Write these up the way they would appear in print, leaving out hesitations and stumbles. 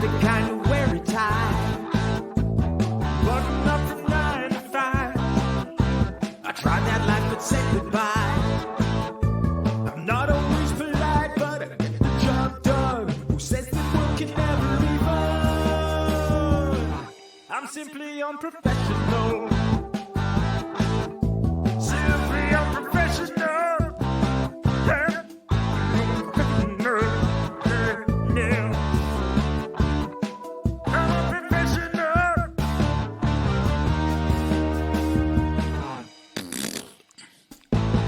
the kind of wear it tight. Button up from 9 to 5. I tried that life but said goodbye. I'm not always polite, but I get the job done. Who says that work can never be fun? I'm simply unprofessional. Simply unprofessional. Yeah.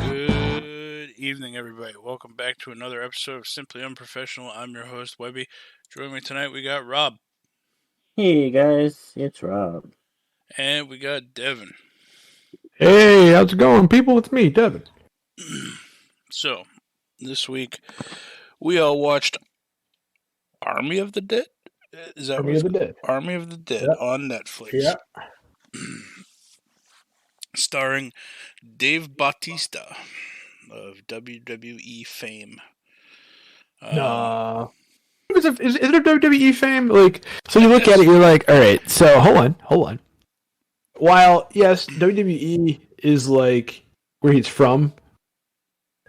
Good evening, everybody. Welcome back to another episode of Simply Unprofessional. I'm your host, Webby. Joining me tonight, we got Rob. Hey guys, it's Rob. And we got Devin. Hey, how's it going, people? It's me, Devin. So, this week, we all watched Army of the Dead? Is that Army of the Dead. Army of the Dead Yep. on Netflix. Yeah. Starring Dave Bautista of WWE fame. Is it a WWE fame? Like, so you look at it, you're like, all right. So hold on. While yes, WWE is like where he's from,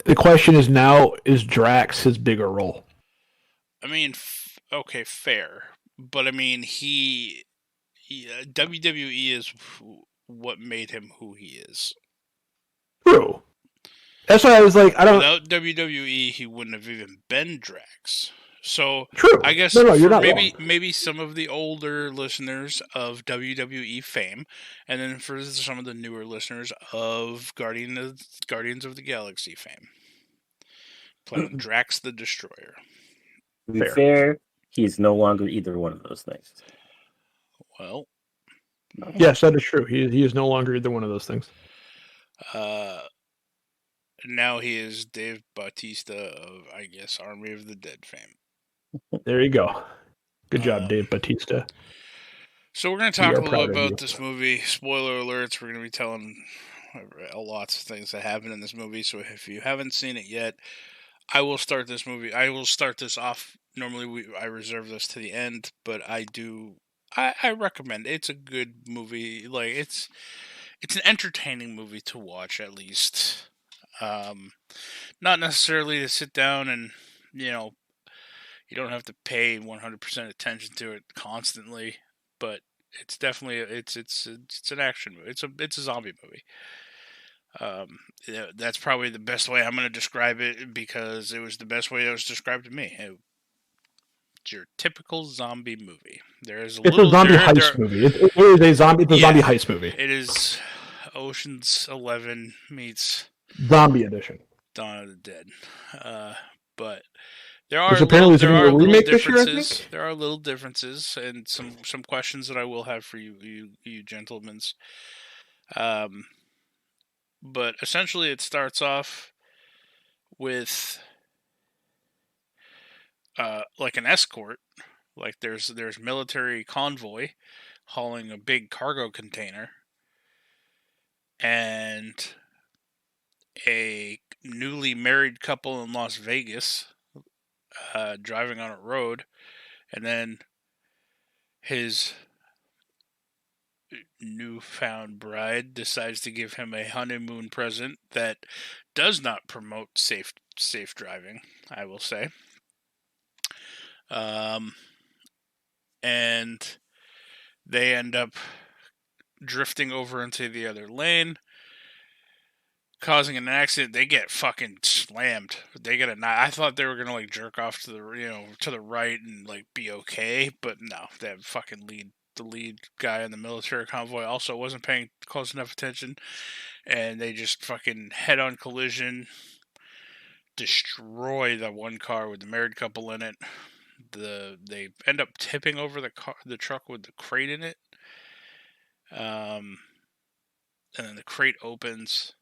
the question is now: is Drax his bigger role? I mean, okay, fair, but I mean, WWE is what made him who he is. True. That's why I was like, I don't. Without WWE, he wouldn't have even been Drax. So, True. I guess No, you're not wrong. maybe some of the older listeners of WWE fame, and then for some of the newer listeners of Guardians of the Galaxy fame, playing Drax the Destroyer. To be fair, he's no longer either one of those things. Well, yes, that is true. He is no longer either one of those things. Now he is Dave Bautista of, I guess, Army of the Dead fame. There you go. Good job, Dave Bautista. So we're going to talk a little of about you. this movie. Spoiler alerts, we're going to be telling lots of things that happen in this movie. So if you haven't seen it yet, I will start this movie. I will start this off. Normally I reserve this to the end, but I recommend it. It's a good movie. Like it's an entertaining movie to watch, at least. Not necessarily to sit down and, you don't have to pay 100% attention to it constantly, but it's definitely it's an action movie. It's a zombie movie. That's probably the best way I'm going to describe it, because it was the best way it was described to me. It's your typical zombie movie. It's a zombie heist movie. It is a zombie. It's a zombie heist movie. It is Ocean's 11 meets Zombie edition. Dawn of the Dead. But there are apparently there are a little remake this year, I differences. think? There are little differences and some questions that I will have for you gentlemen. But essentially, it starts off with like an escort. Like there's military convoy hauling a big cargo container, and a newly married couple in Las Vegas driving on a road, and then his newfound bride decides to give him a honeymoon present that does not promote safe driving, I will say. And they end up drifting over into the other lane, causing an accident. They get fucking slammed. They get I thought they were gonna like jerk off to the right and like be okay, but no, that fucking the lead guy in the military convoy also wasn't paying close enough attention, and they just fucking head-on collision, destroy the one car with the married couple in it. They end up tipping over the truck with the crate in it, and then the crate opens.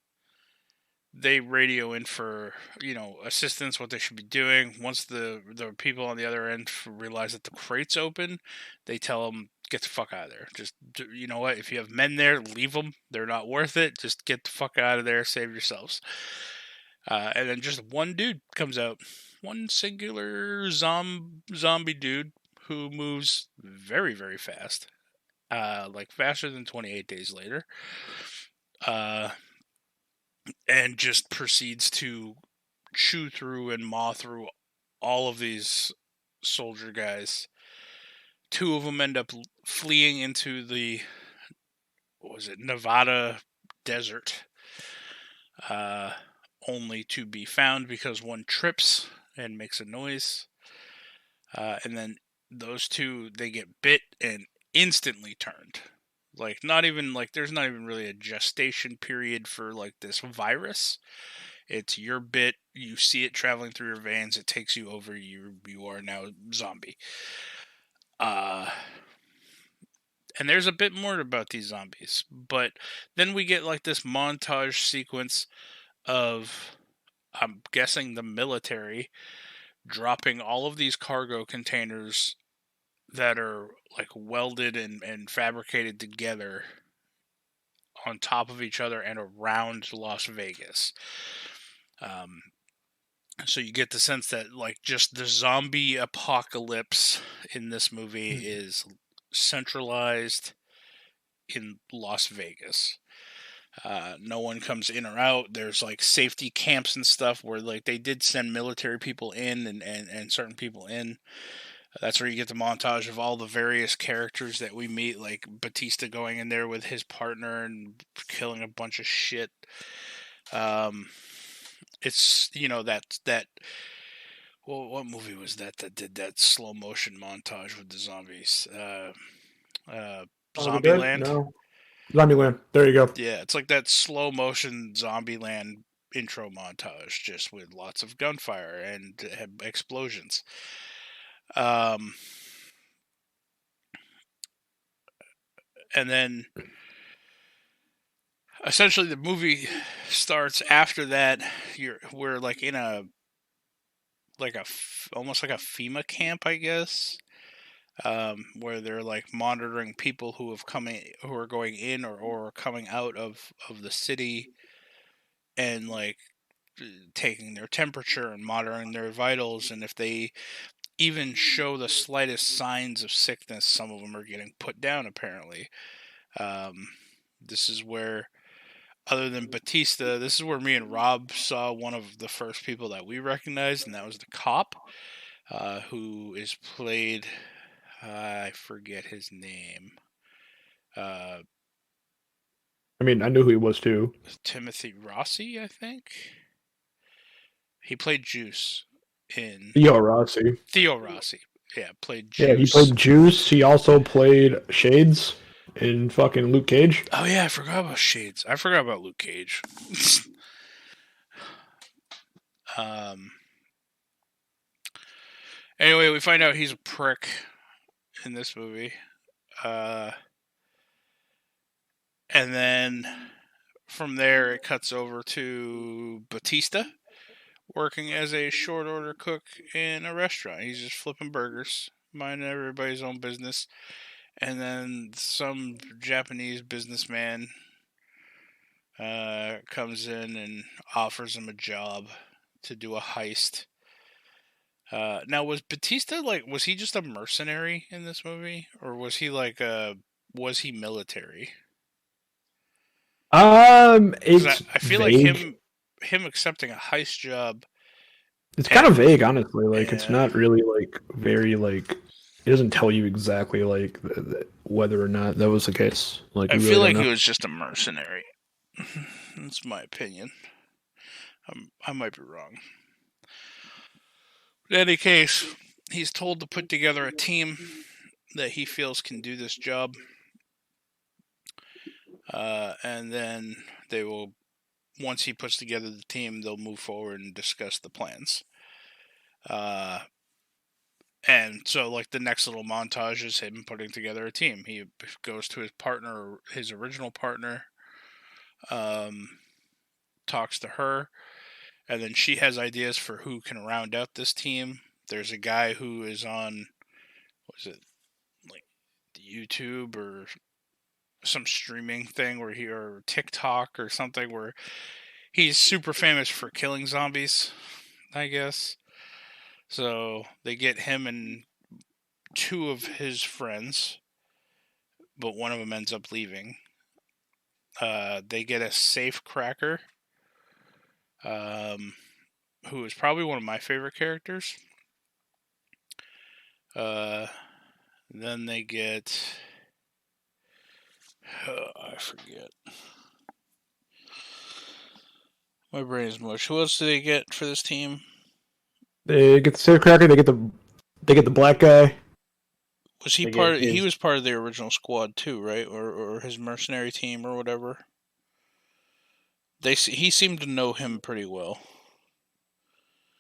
They radio in for, assistance, what they should be doing. Once the people on the other end realize that the crate's open, they tell them, get the fuck out of there. Just, you know what? If you have men there, leave them. They're not worth it. Just get the fuck out of there. Save yourselves. And then just one dude comes out. One singular zombie dude who moves very, very fast, like faster than 28 days later, and just proceeds to chew through and maw through all of these soldier guys. 2 of them end up fleeing into the, Nevada desert, only to be found because one trips and makes a noise. And then those 2, they get bit and instantly turned. Like, not even, like, there's not even really a gestation period for, like, this virus. It's your bit, you see it traveling through your veins, it takes you over, you are now zombie. And there's a bit more about these zombies, but then we get like this montage sequence of, I'm guessing, the military dropping all of these cargo containers that are like welded and fabricated together on top of each other and around Las Vegas. So you get the sense that like just the zombie apocalypse in this movie is centralized in Las Vegas. No one comes in or out. There's like safety camps and stuff where like they did send military people in and certain people in. That's where you get the montage of all the various characters that we meet, like Batista going in there with his partner and killing a bunch of shit. It's, that well, what movie was that did that slow motion montage with the zombies? Zombieland? No. Zombieland. There you go. Yeah, it's like that slow motion Zombieland intro montage, just with lots of gunfire and explosions. And then essentially the movie starts after that. We're like in almost like a FEMA camp, I guess, where they're like monitoring people who are going in or coming out of the city, and like taking their temperature and monitoring their vitals, and if they even show the slightest signs of sickness, some of them are getting put down, apparently. This is where, other than Batista, this is where me and Rob saw one of the first people that we recognized, and that was the cop, who is played, I forget his name. I mean, I knew who he was too. Timothy Rossi, I think. He played Juice in... Theo Rossi. Yeah, played Juice. Yeah, he played Juice. He also played Shades in fucking Luke Cage. Oh yeah, I forgot about Shades. I forgot about Luke Cage. Anyway, we find out he's a prick in this movie. And then from there it cuts over to Batista working as a short order cook in a restaurant. He's just flipping burgers, minding everybody's own business. And then some Japanese businessman comes in and offers him a job to do a heist. Now, was Batista was he just a mercenary in this movie, or was he was he military? It's I feel vague. like him accepting a heist job. It's kind of vague, honestly. It's not really very it doesn't tell you exactly whether or not that was the case. I feel like he was just a mercenary. That's my opinion. I might be wrong. In any case, he's told to put together a team that he feels can do this job. And then they will, once he puts together the team, they'll move forward and discuss the plans. And so, the next little montage is him putting together a team. He goes to his original partner, talks to her, and then she has ideas for who can round out this team. There's a guy who is on, YouTube or some streaming thing or TikTok or something, where he's super famous for killing zombies, I guess. So they get him and two of his friends, but one of them ends up leaving. They get a safe cracker, who is probably one of my favorite characters. Then they get... I forget. My brain is mush. Who else do they get for this team? They get the safecracker. They get the black guy. Was he part? He was part of the original squad too, right? Or his mercenary team or whatever. He seemed to know him pretty well.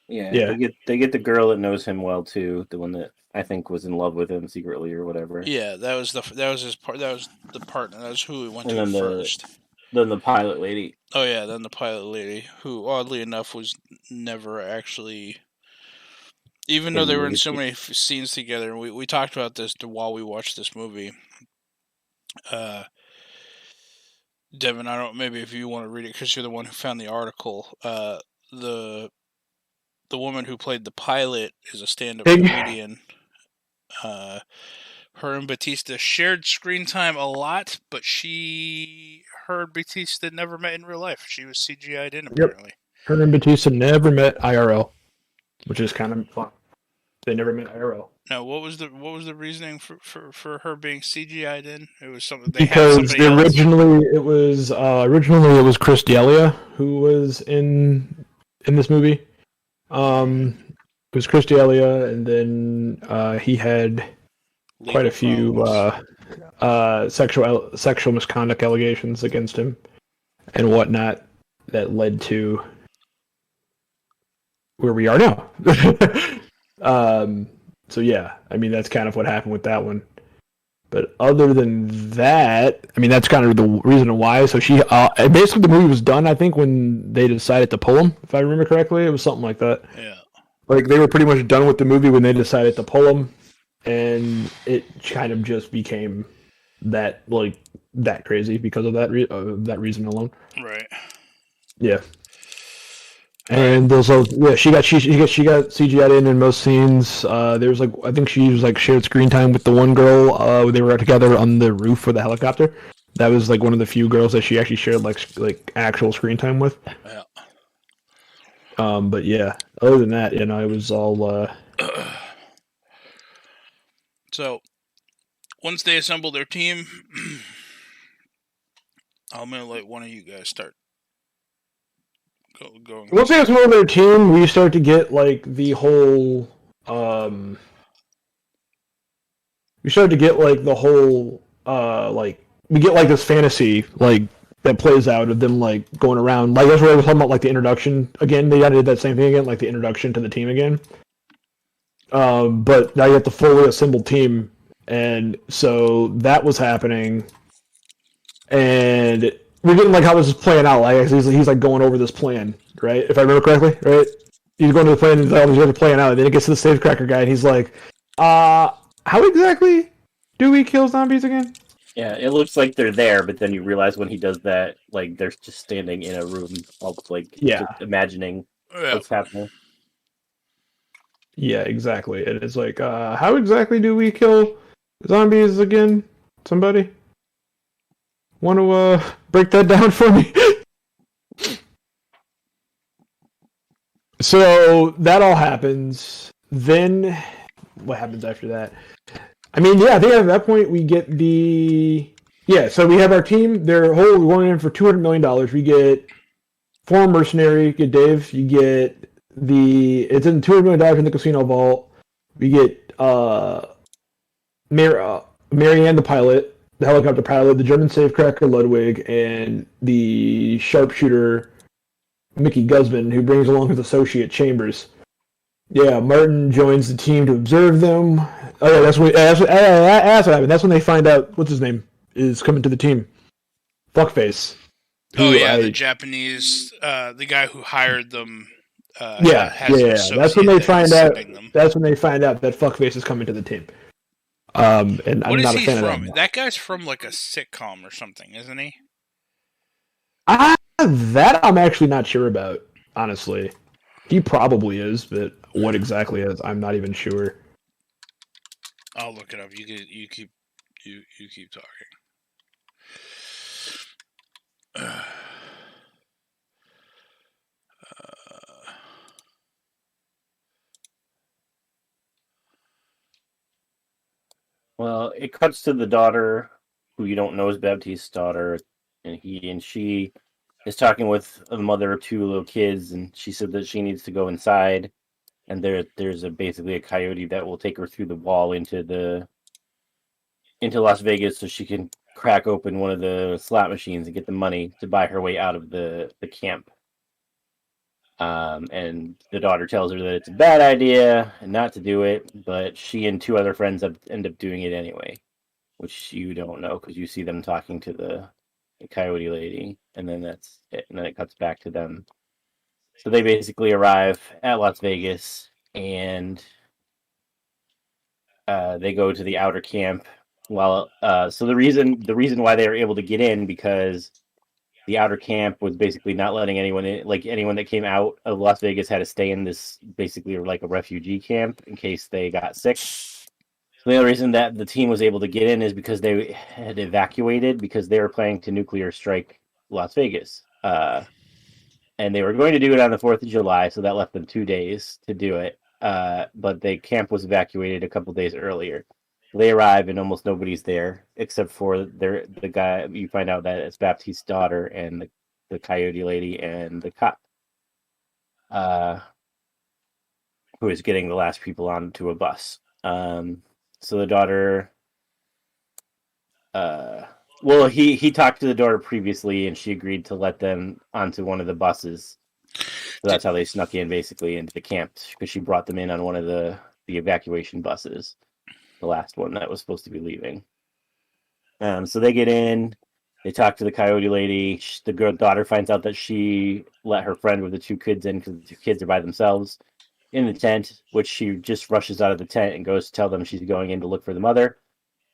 Yeah. They get the girl that knows him well too, the one that I think was in love with him secretly or whatever. Yeah, that was his part. That was the partner. That was who he went to first. Then the pilot lady. Oh yeah, then the pilot lady, who oddly enough was never actually. Even though they were in so many scenes together, we talked about this while we watched this movie. Devin, maybe if you want to read it because you're the one who found the article. The woman who played the pilot is a stand-up comedian. Her and Batista shared screen time a lot, but her and Batista never met in real life. She was CGI'd in, apparently. Yep. Her and Batista never met IRL, which is kind of fun. They never met IRL. Now, what was the reasoning for her being CGI'd in? It was something because originally it was Chris D'Elia who was in this movie. It was Chris D'Elia, and then he had quite a few sexual misconduct allegations against him and whatnot that led to where we are now. So yeah, I mean that's kind of what happened with that one. But other than that, I mean that's kind of the reason why. So she basically the movie was done, I think, when they decided to pull him. If I remember correctly, it was something like that. Yeah. Like they were pretty much done with the movie when they decided to pull him, and it kind of just became that crazy because of that reason alone. Right. Yeah. And also, yeah, she got CGI'd in most scenes. There was I think she was shared screen time with the one girl. They were together on the roof of the helicopter. That was one of the few girls that she actually shared like actual screen time with. Yeah. But yeah, other than that, it was all. So, once they assemble their team, I'm gonna let one of you guys start. Once they assemble their team, we start to get the whole. We start to get the whole we get this fantasy that plays out of them going around. That's what I was talking about, the introduction again. They did that same thing again, the introduction to the team again. But now you have the fully assembled team, and so that was happening, and we're getting how this is playing out. He's going over this plan, right? If I remember correctly, right? He's going to the plan and all these guys are playing out, and then it gets to the safecracker guy, and he's like, how exactly do we kill zombies again? Yeah, it looks like they're there, but then you realize when he does that, they're just standing in a room, all just imagining what's happening. Yeah, exactly. And it's how exactly do we kill zombies again? Somebody want to break that down for me? So that all happens. Then what happens after that? I mean, yeah, I think at that point we get so we have our team. We're going in for $200 million. We get former mercenary, you get Dave, you get it's in $200 million in the casino vault. We get Marianne, the pilot, the helicopter pilot, the German safecracker Ludwig, and the sharpshooter Mickey Guzman, who brings along his associate Chambers. Yeah, Martin joins the team to observe them. Oh yeah, that's what happened. That's when they find out what's his name is coming to the team. Fuckface. The Japanese, the guy who hired them. That's when they find out. That's when they find out that Fuckface is coming to the team. And I'm not a fan of that. That guy's from a sitcom or something, isn't he? That I'm actually not sure about, honestly. He probably is, but what exactly is, I'm not even sure. I'll look it up. You keep talking. Well, it cuts to the daughter, who you don't know is Baptiste's daughter, and she is talking with the mother of two little kids, and she said that she needs to go inside, and there's basically a coyote that will take her through the wall into Las Vegas, so she can crack open one of the slot machines and get the money to buy her way out of the camp. And the daughter tells her that it's a bad idea and not to do it, but she and two other friends end up doing it anyway, which you don't know because you see them talking to the coyote lady, and then that's it. And then it cuts back to them. So they basically arrive at Las Vegas, and they go to the outer camp. So the reason why they were able to get in, because the outer camp was basically not letting anyone in. Like, anyone that came out of Las Vegas had to stay in this basically like a refugee camp in case they got sick. So the only reason that the team was able to get in is because they had evacuated, because they were planning to nuclear strike Las Vegas. And they were going to do it on the 4th of July, so that left them 2 days to do it. But the camp was evacuated a couple days earlier. They arrive and almost nobody's there except for the guy. You find out that it's Baptiste's daughter and the coyote lady and the cop, who is getting the last people onto a bus. So the daughter, he talked to the daughter previously, and she agreed to let them onto one of the buses. So that's how they snuck in basically into the camp, because she brought them in on one of the evacuation buses. The last one that was supposed to be leaving. So they get in, they talk to the coyote lady. The daughter finds out that she let her friend with the two kids in because the two kids are by themselves in the tent, which she just rushes out of the tent and goes to tell them she's going in to look for the mother.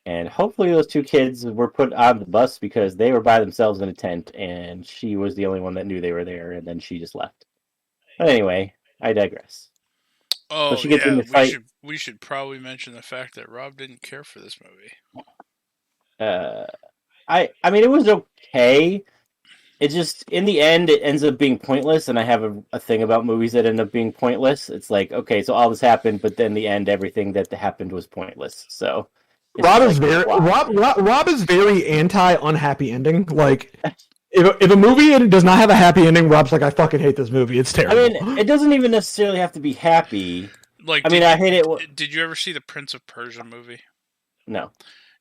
And hopefully those two kids were put on the bus because they were by themselves in a tent, and she was the only one that knew they were there, and then she just left. But anyway, I digress. Oh, so she gets in the fight. We should probably mention the fact that Rob didn't care for this movie. I mean, it was okay. It just, in the end, it ends up being pointless, and I have a thing about movies that end up being pointless. It's like, okay, so all this happened, but then in the end, everything that happened was pointless. So Rob is very anti-unhappy ending. Like, if a movie does not have a happy ending, Rob's like, I fucking hate this movie. It's terrible. I mean, it doesn't even necessarily have to be happy. Like, I hate it. Did you ever see the Prince of Persia movie? No.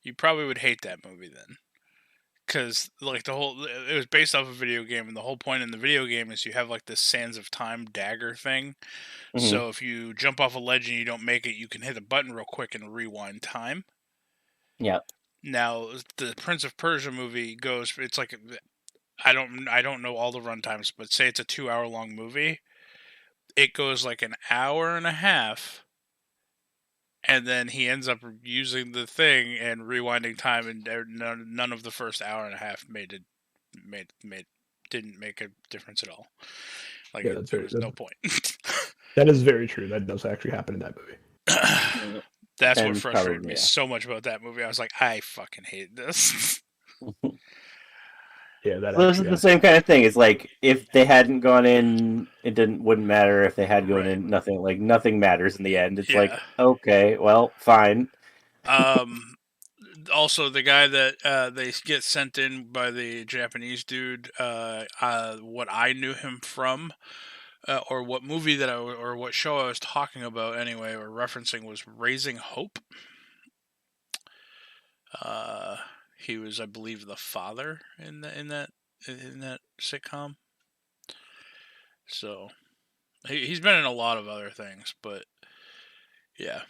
You probably would hate that movie then. Because, like, it was based off a video game, and the whole point in the video game is you have, like, this Sands of Time dagger thing. Mm-hmm. So if you jump off a ledge and you don't make it, you can hit a button real quick and rewind time. Yeah. Now, the Prince of Persia movie goes, it's like, I don't know all the run times, but say it's a 2-hour-long movie. It goes like an hour and a half, and then he ends up using the thing and rewinding time, and none of the first hour and a half didn't make a difference at all. Like, yeah, there was no point. That is very true. That does actually happen in that movie. That's what frustrated me so much about that movie. I was like, I fucking hate this. Yeah, this is the same kind of thing. It's like, if they hadn't gone in, it wouldn't matter. If they had gone in, nothing matters in the end. It's like, okay, well, fine. Also, the guy that they get sent in by the Japanese dude, what I knew him from, or what movie or what show I was talking about anyway, or referencing, was Raising Hope. He was, I believe, the father in that sitcom. So he's been in a lot of other things, but yeah,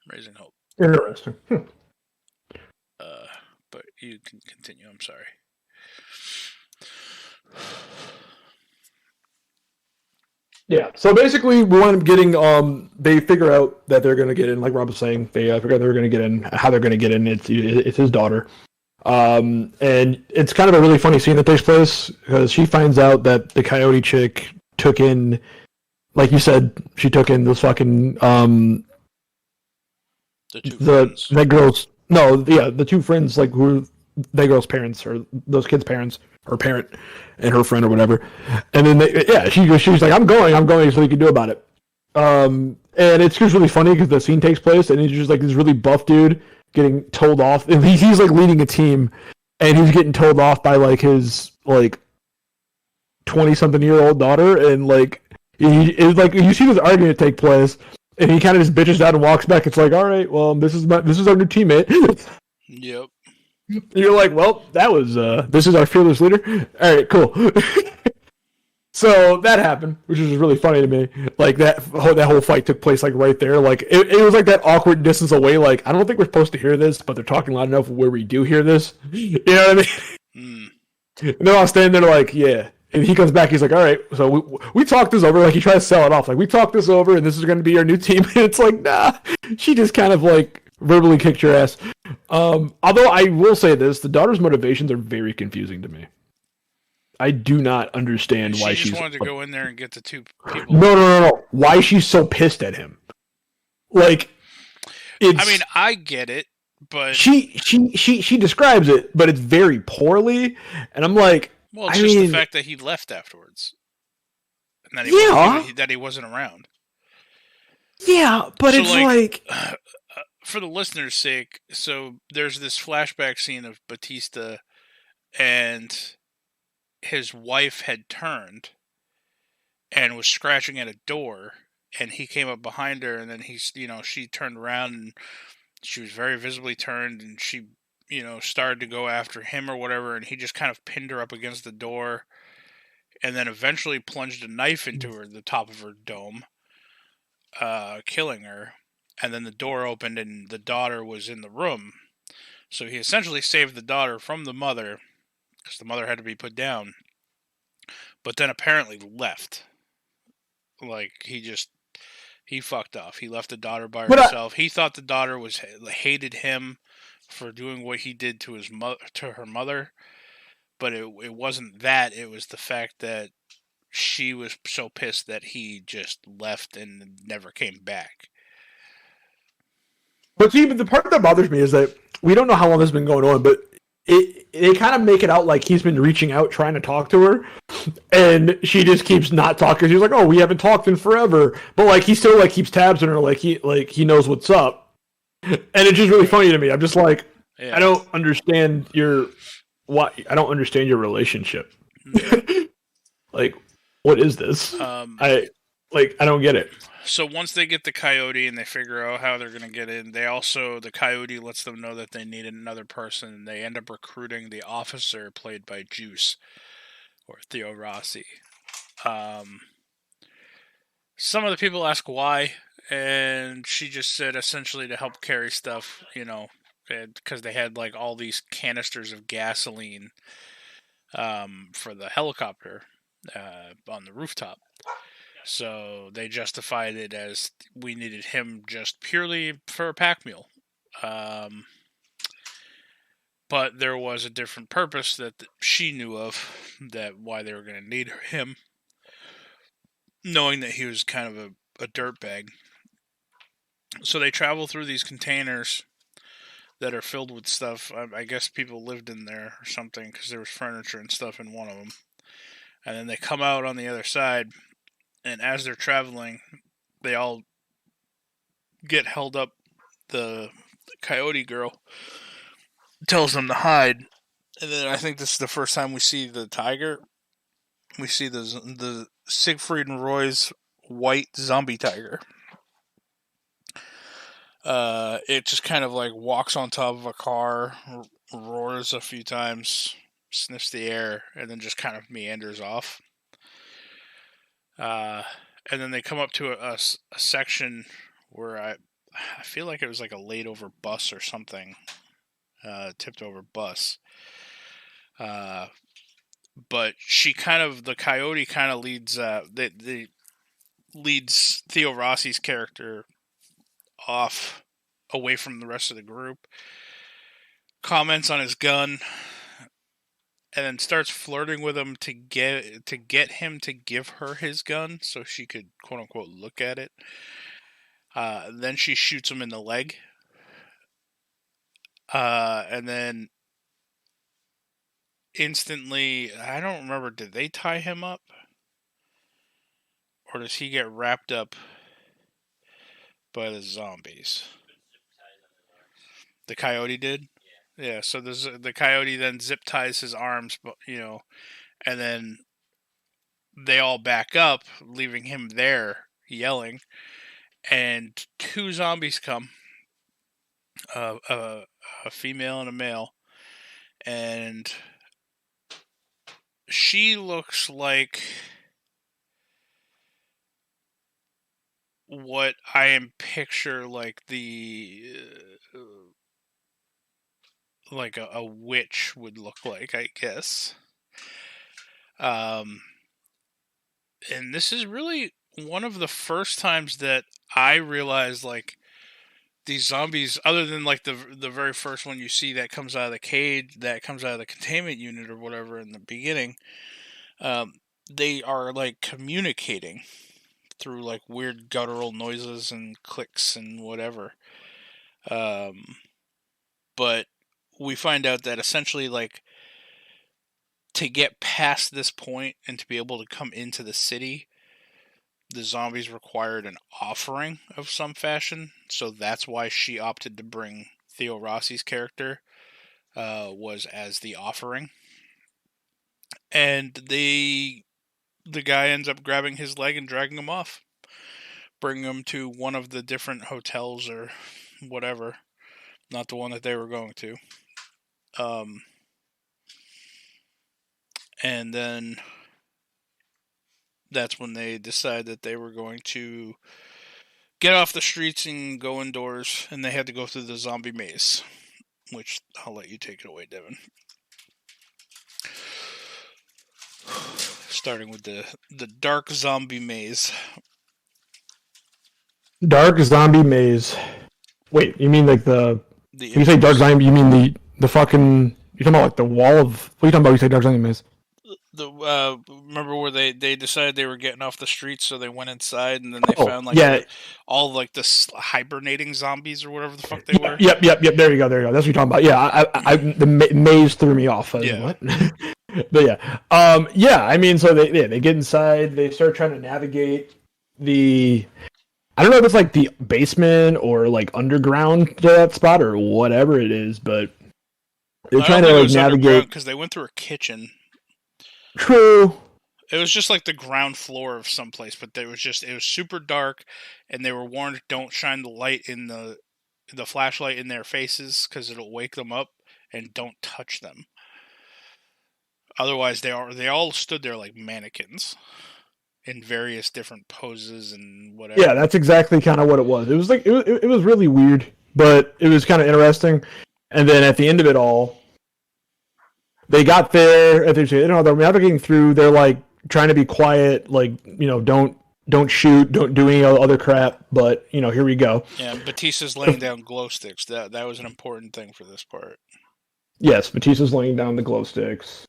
Raising Hope. Interesting. But you can continue. I'm sorry. Yeah. So basically, we wind up getting. They figure out that they're going to get in. Like Rob was saying, they figure out they're going to get in. How they're going to get in? It's his daughter. And it's kind of a really funny scene that takes place because she finds out that the coyote chick took in, like you said, she took in those fucking The two friends. that girl's the two friends like who that girl's parents or those kids' parents or parent and her friend or whatever, and then she's like I'm going so we can do about it. And it's just really funny because the scene takes place and he's just like this really buff dude getting told off, and he's like leading a team, and he's getting told off by like his like 20-something-year-old daughter, and like it's like you see this argument take place. And he kind of just bitches out and walks back. It's like, all right, well, this is our new teammate. Yep. You're like, well, that was this is our fearless leader. All right, cool. So that happened, which is really funny to me. Like that whole fight took place like right there. Like it was like that awkward distance away. Like I don't think we're supposed to hear this, but they're talking loud enough where we do hear this. You know what I mean? And they're all standing there like, yeah. And he comes back, he's like, all right, so we talked this over. Like, he tries to sell it off. Like, we talked this over, and this is going to be our new team. And it's like, nah. She just kind of, like, verbally kicked your ass. Although I will say this, the daughter's motivations are very confusing to me. I do not understand why she she's... just wanted to go in there and get the two people. No. Why she's so pissed at him. Like, it's... I mean, I get it, but... She describes it, but it's very poorly. And I'm like... Well, it's just the fact that he left afterwards. And that he wasn't around. Yeah, but so it's like... For the listener's sake, so there's this flashback scene of Batista and his wife had turned and was scratching at a door, and he came up behind her, and then she turned around, and she was very visibly turned, and she... started to go after him or whatever, and he just kind of pinned her up against the door, and then eventually plunged a knife into the top of her dome, killing her. And then the door opened, and the daughter was in the room. So he essentially saved the daughter from the mother, because the mother had to be put down, but then apparently left. Like, he fucked off. He left the daughter by herself. He thought the daughter hated him for doing what he did to her mother, but it wasn't that. It was the fact that she was so pissed that he just left and never came back. But see, the part that bothers me is that we don't know how long this has been going on, but they kind of make it out like he's been reaching out trying to talk to her, and she just keeps not talking. She's like, "Oh, we haven't talked in forever," but like he still like keeps tabs on her, like he knows what's up. And it's just really funny to me. I'm just like, I don't understand your relationship. Like, what is this? I don't get it. So once they get the coyote and they figure out how they're going to get in, the coyote lets them know that they need another person, and they end up recruiting the officer played by Juice, or Theo Rossi. Some of the people ask why, and she just said essentially to help carry stuff, because they had like all these canisters of gasoline for the helicopter on the rooftop. So they justified it as we needed him just purely for a pack mule. But there was a different purpose that she knew of, that why they were going to need him, knowing that he was kind of a dirtbag. So they travel through these containers that are filled with stuff. I guess people lived in there or something, because there was furniture and stuff in one of them. And then they come out on the other side, and as they're traveling, they all get held up. The coyote girl tells them to hide. And then I think this is the first time we see the tiger. We see the Siegfried and Roy's white zombie tiger. It just kind of like walks on top of a car, roars a few times, sniffs the air, and then just kind of meanders off. And then they come up to a section where I feel like it was like a laid over bus or something, tipped over bus. But the coyote kind of leads Theo Rossi's character off away from the rest of the group, comments on his gun, and then starts flirting with him to get him to give her his gun so she could quote unquote look at it. Then she shoots him in the leg And then instantly, I don't remember, did they tie him up? Or does he get wrapped up by the zombies? The coyote did? Yeah, so the coyote then zip ties his arms, and then they all back up, leaving him there yelling. And two zombies come, a female and a male, and she looks like what I am picture like like a witch would look like, I guess. And this is really one of the first times that I realized like these zombies, other than like the very first one you see that comes out of the cage, that comes out of the containment unit or whatever in the beginning, um, they are like communicating through like weird guttural noises and clicks and whatever. But we find out that essentially like to get past this point and to be able to come into the city, the zombies required an offering of some fashion. So that's why she opted to bring Theo Rossi's character, was as the offering. And the guy ends up grabbing his leg and dragging him off, bringing him to one of the different hotels or whatever, not the one that they were going to. And then that's when they decide that they were going to get off the streets and go indoors, and they had to go through the zombie maze, which I'll let you take it away, Devin. Starting with the dark zombie maze. Dark zombie maze. Wait, you mean like when you say dark zombie, you mean the fucking... You're talking about like the wall of... What are you talking about when you say dark zombie maze? Remember where they decided they were getting off the streets, so they went inside, and then they found like all like the hibernating zombies or whatever the fuck they were. Yep. There you go. That's what you're talking about. Yeah, the maze threw me off. What? But yeah. I mean, so they get inside. They start trying to navigate the... I don't know if it's like the basement or like underground to that spot or whatever it is, but they're trying to like navigate because they went through a kitchen. True. It was just like the ground floor of some place, but it was super dark, and they were warned don't shine the light in the flashlight in their faces because it'll wake them up, and don't touch them. Otherwise, they all stood there like mannequins in various different poses and whatever. Yeah, that's exactly kind of what it was. It was like it was really weird, but it was kind of interesting. And then at the end of it all, they got there. They're navigating through. They're like trying to be quiet, like don't shoot, don't do any other crap. But here we go. Yeah, Batista's laying down glow sticks. That was an important thing for this part. Yes, Batista's laying down the glow sticks.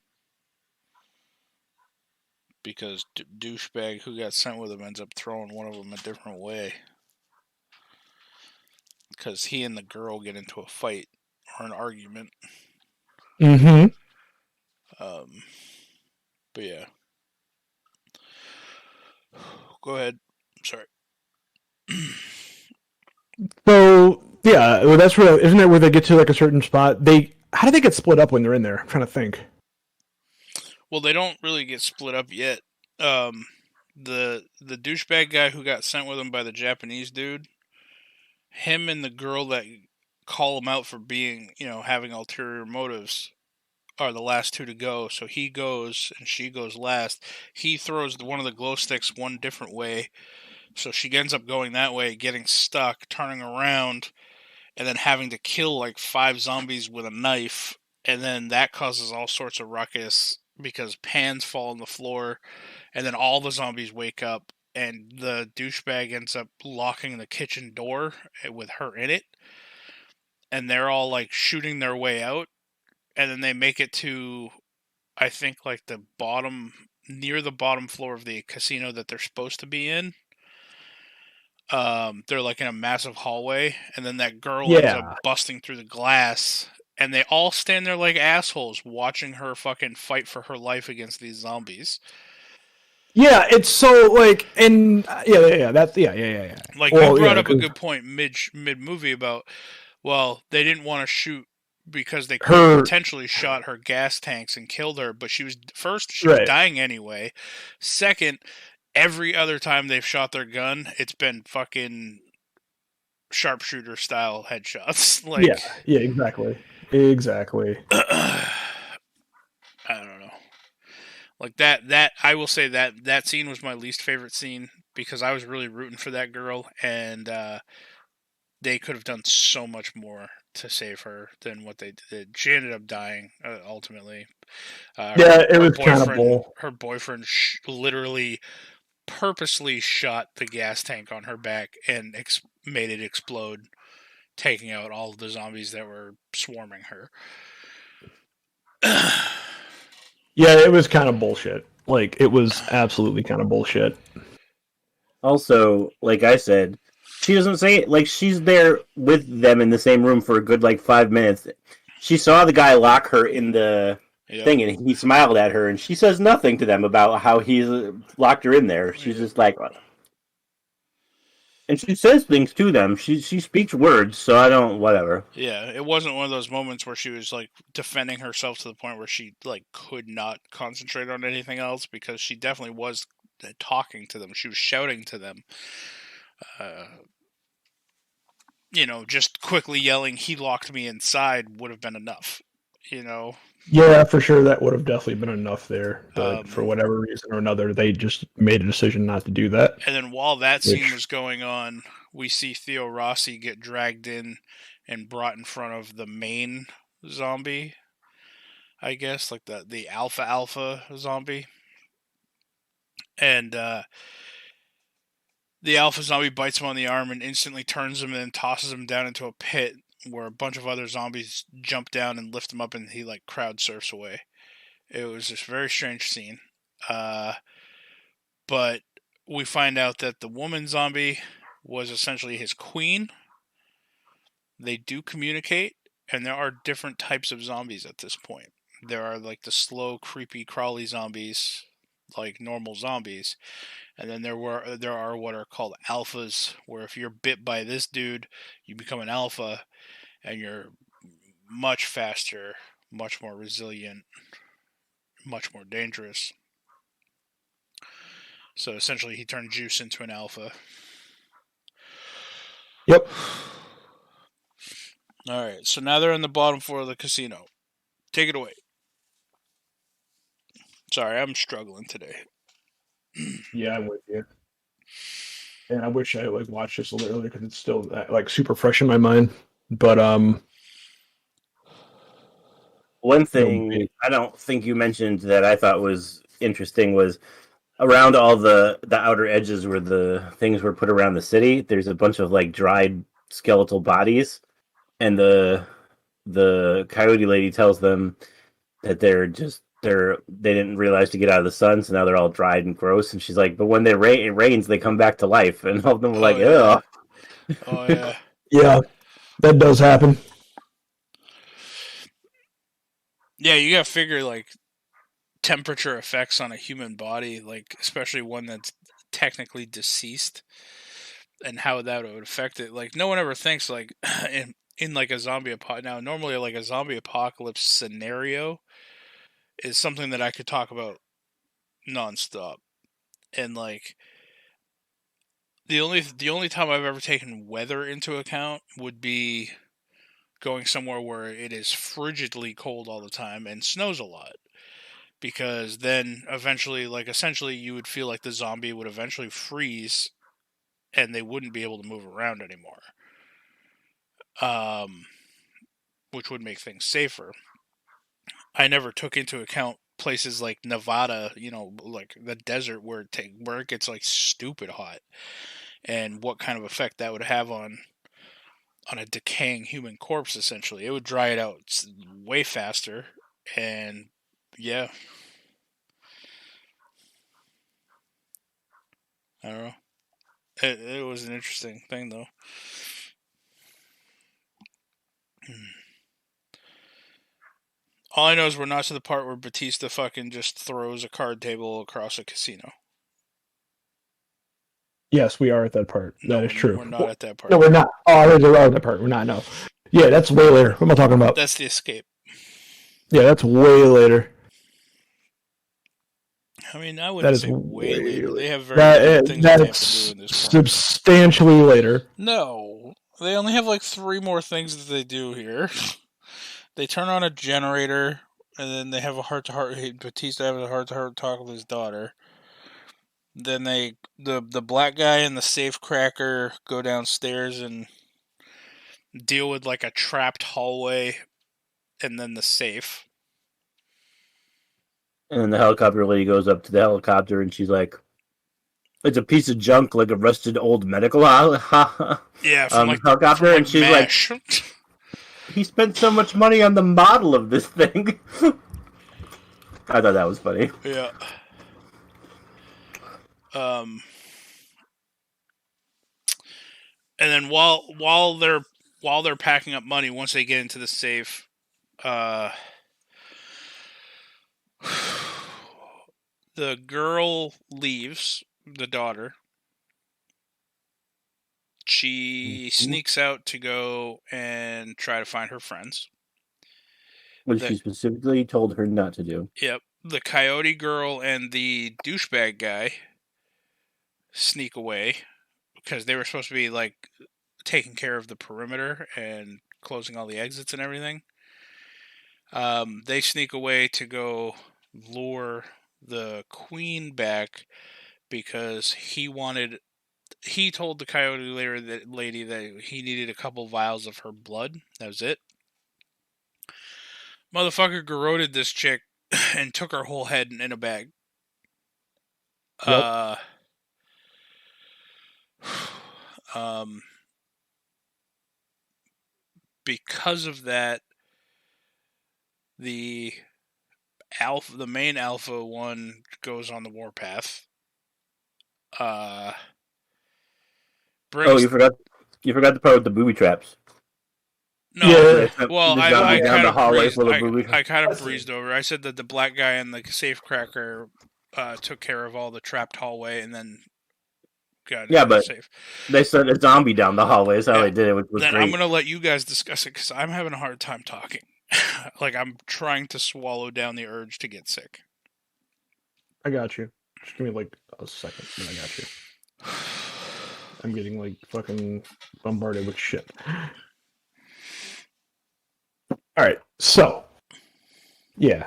Because douchebag who got sent with him ends up throwing one of them a different way. Because he and the girl get into a fight or an argument. Mm-hmm. But yeah. Go ahead. Sorry. So yeah, well, that's where isn't it where they get to like a certain spot? How do they get split up when they're in there? I'm trying to think. Well, they don't really get split up yet. The douchebag guy who got sent with him by the Japanese dude, him and the girl that call him out for being, having ulterior motives, are the last two to go. So he goes and she goes last. He throws one of the glow sticks one different way, so she ends up going that way, getting stuck, turning around, and then having to kill like 5 zombies with a knife. And then that causes all sorts of ruckus because pans fall on the floor, and then all the zombies wake up, and the douchebag ends up locking the kitchen door with her in it, and they're all like shooting their way out, and then they make it to, I think, like near the bottom floor of the casino that they're supposed to be in. they're like in a massive hallway, and then that girl ends Yeah. up busting through the glass, and they all stand there like assholes watching her fucking fight for her life against these zombies. Yeah, it's so like, and that's yeah. Like Well, you brought up a 'cause good point mid movie about, well, they didn't want to shoot because they could have her potentially shot her gas tanks and killed her, but she was right. dying anyway. Second, every other time they've shot their gun, it's been fucking sharpshooter style headshots. Like, Yeah, exactly. I don't know. Like that I will say that scene was my least favorite scene because I was really rooting for that girl, and they could have done so much more to save her than what they did. She ended up dying ultimately. Yeah, it was kind of bull. Her boyfriend literally purposely shot the gas tank on her back and made it explode, taking out all of the zombies that were swarming her. Yeah, it was kind of bullshit. Like, it was absolutely kind of bullshit. Also, like I said, she doesn't say it. Like, she's there with them in the same room for a good, like, 5 minutes. She saw the guy lock her in the thing, and he smiled at her, and she says nothing to them about how he's locked her in there. She's just like... And she says things to them. She speaks words, so I don't... Whatever. Yeah, it wasn't one of those moments where she was, like, defending herself to the point where she, like, could not concentrate on anything else, because she definitely was talking to them. She was shouting to them. You know, just quickly yelling, "He locked me inside," would have been enough, you know? Yeah, for sure, that would have definitely been enough there. But for whatever reason or another, they just made a decision not to do that. And then while that scene was going on, we see Theo Rossi get dragged in and brought in front of the main zombie, I guess, like the alpha zombie. And the alpha zombie bites him on the arm and instantly turns him and then tosses him down into a pit where a bunch of other zombies jump down and lift him up, and he, like, crowd surfs away. It was this very strange scene. But we find out that the woman zombie was essentially his queen. They do communicate, and there are different types of zombies at this point. There are, like, the slow, creepy, crawly zombies, like normal zombies, and then there are what are called alphas, where if you're bit by this dude, you become an alpha, and you're much faster, much more resilient, much more dangerous. So essentially, he turned Juice into an alpha. Yep. All right, so now they're on the bottom floor of the casino. Take it away. Sorry, I'm struggling today. Yeah, I'm with you. And I wish I like watched this a little earlier because it's still like super fresh in my mind. But one thing I don't think you mentioned that I thought was interesting was around all the outer edges where the things were put around the city. There's a bunch of, like, dried skeletal bodies, and the coyote lady tells them that they didn't realize to get out of the sun, so now they're all dried and gross. And she's like, but when it rains, they come back to life. And all of them were like, ugh. Oh, yeah. Yeah, that does happen. Yeah, you gotta figure, like, temperature effects on a human body, like, especially one that's technically deceased, and how that would affect it. Like, no one ever thinks, like, in like a zombie apocalypse. Now, normally, like, a zombie apocalypse scenario is something that I could talk about nonstop. And, like, the only time I've ever taken weather into account would be going somewhere where it is frigidly cold all the time and snows a lot. Because then eventually, like, essentially you would feel like the zombie would eventually freeze and they wouldn't be able to move around anymore. Which would make things safer. I never took into account places like Nevada, you know, like the desert where it gets, like, stupid hot, and what kind of effect that would have on a decaying human corpse. Essentially, it would dry it out way faster, and yeah, I don't know. It was an interesting thing, though. All I know is we're not to the part where Batista fucking just throws a card table across a casino. Yes, we are at that part. That is true. We're not at that part. No, we're not. Oh, I was at that part. We're not. No. Yeah, that's way later. What am I talking about? That's the escape. Yeah, that's way later. I mean, I wouldn't say way later. They have very little things that they have is to do in this part. substantially later. No, they only have like 3 more things that they do here. They turn on a generator, and then they have a heart-to-heart. Batista has a heart-to-heart talk with his daughter. Then the black guy and the safe cracker go downstairs and deal with like a trapped hallway, and then the safe. And the helicopter lady goes up to the helicopter and she's like, "It's a piece of junk, like a rusted old medical Yeah, from helicopter." from and she's MASH. like, "He spent so much money on the model of this thing." I thought that was funny. Yeah. And then while they're packing up money, once they get into the safe, the girl leaves, the daughter. She sneaks out to go and try to find her friends. Which she specifically told her not to do. Yep. The coyote girl and the douchebag guy sneak away because they were supposed to be like taking care of the perimeter and closing all the exits and everything. They sneak away to go lure the queen back because he told the coyote lady that he needed a couple vials of her blood. That was it. Motherfucker garroted this chick and took her whole head in a bag. Yep. Because of that, the main alpha one goes on the warpath. You forgot the part with the booby traps. No, yeah. Well, I kind of breezed breezed over. I said that the black guy and the safe cracker took care of all the trapped hallway and then got but safe. They sent a zombie down the hallway. Is how they did it. Which was then great. I'm gonna let you guys discuss it because I'm having a hard time talking. Like I'm trying to swallow down the urge to get sick. I got you. Just give me like a second, and I got you. I'm getting like fucking bombarded with shit. All right, so yeah,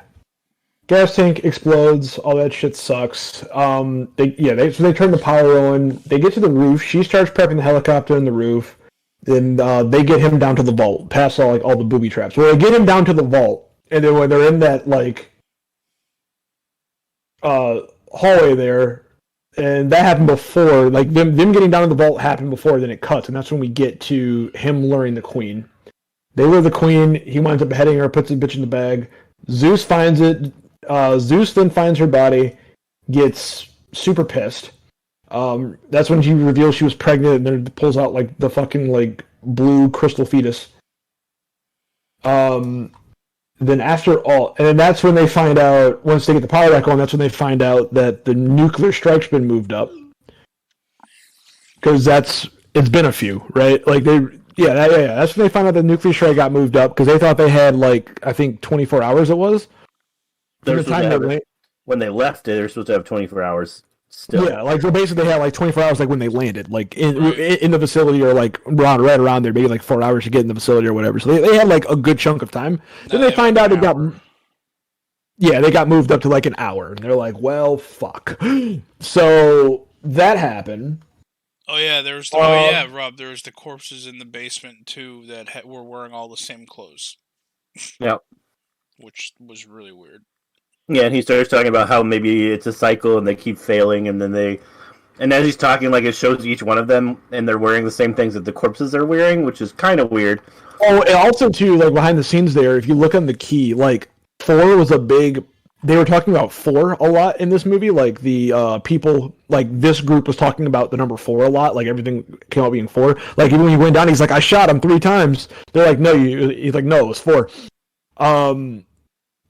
gas tank explodes. All that shit sucks. They turn the power on. They get to the roof. She starts prepping the helicopter on the roof. Then they get him down to the vault, past all the booby traps. Well, they get him down to the vault, and then when they're in that like hallway there, and that happened before. Like them getting down to the vault happened before. Then it cuts, and that's when we get to him luring the queen. They lure the queen. He winds up beheading her, puts the bitch in the bag. Zeus finds it. Zeus then finds her body, gets super pissed. That's when she reveals she was pregnant, and then pulls out like the fucking like blue crystal fetus. Then after all, and then that's when they find out. Once they get the power back on, that's when they find out that the nuclear strike's been moved up. Because it's been a few, right? Like that's when they find out the nuclear strike got moved up because they thought they had like I think 24 hours. It was. When they left, they were supposed to have 24 hours. Still. Yeah, like so basically they had like 24 hours like when they landed, like in the facility or like right around there, maybe like 4 hours to get in the facility or whatever. So they had like a good chunk of time. Then they find out they got moved up to like an hour, and they're like, well, fuck. So that happened. Oh yeah, Rob. There was the corpses in the basement too that were wearing all the same clothes. Yeah, which was really weird. Yeah, and he starts talking about how maybe it's a cycle and they keep failing, and as he's talking, like it shows each one of them, and they're wearing the same things that the corpses are wearing, which is kind of weird. Oh, and also too, like behind the scenes there, if you look on the key, like 4 was a big they were talking about 4 a lot in this movie. Like the people, like this group was talking about the number 4 a lot. Like everything came out being 4. Like even when he went down, he's like, I shot him 3 times. They're like, no, he's like, no, it was 4.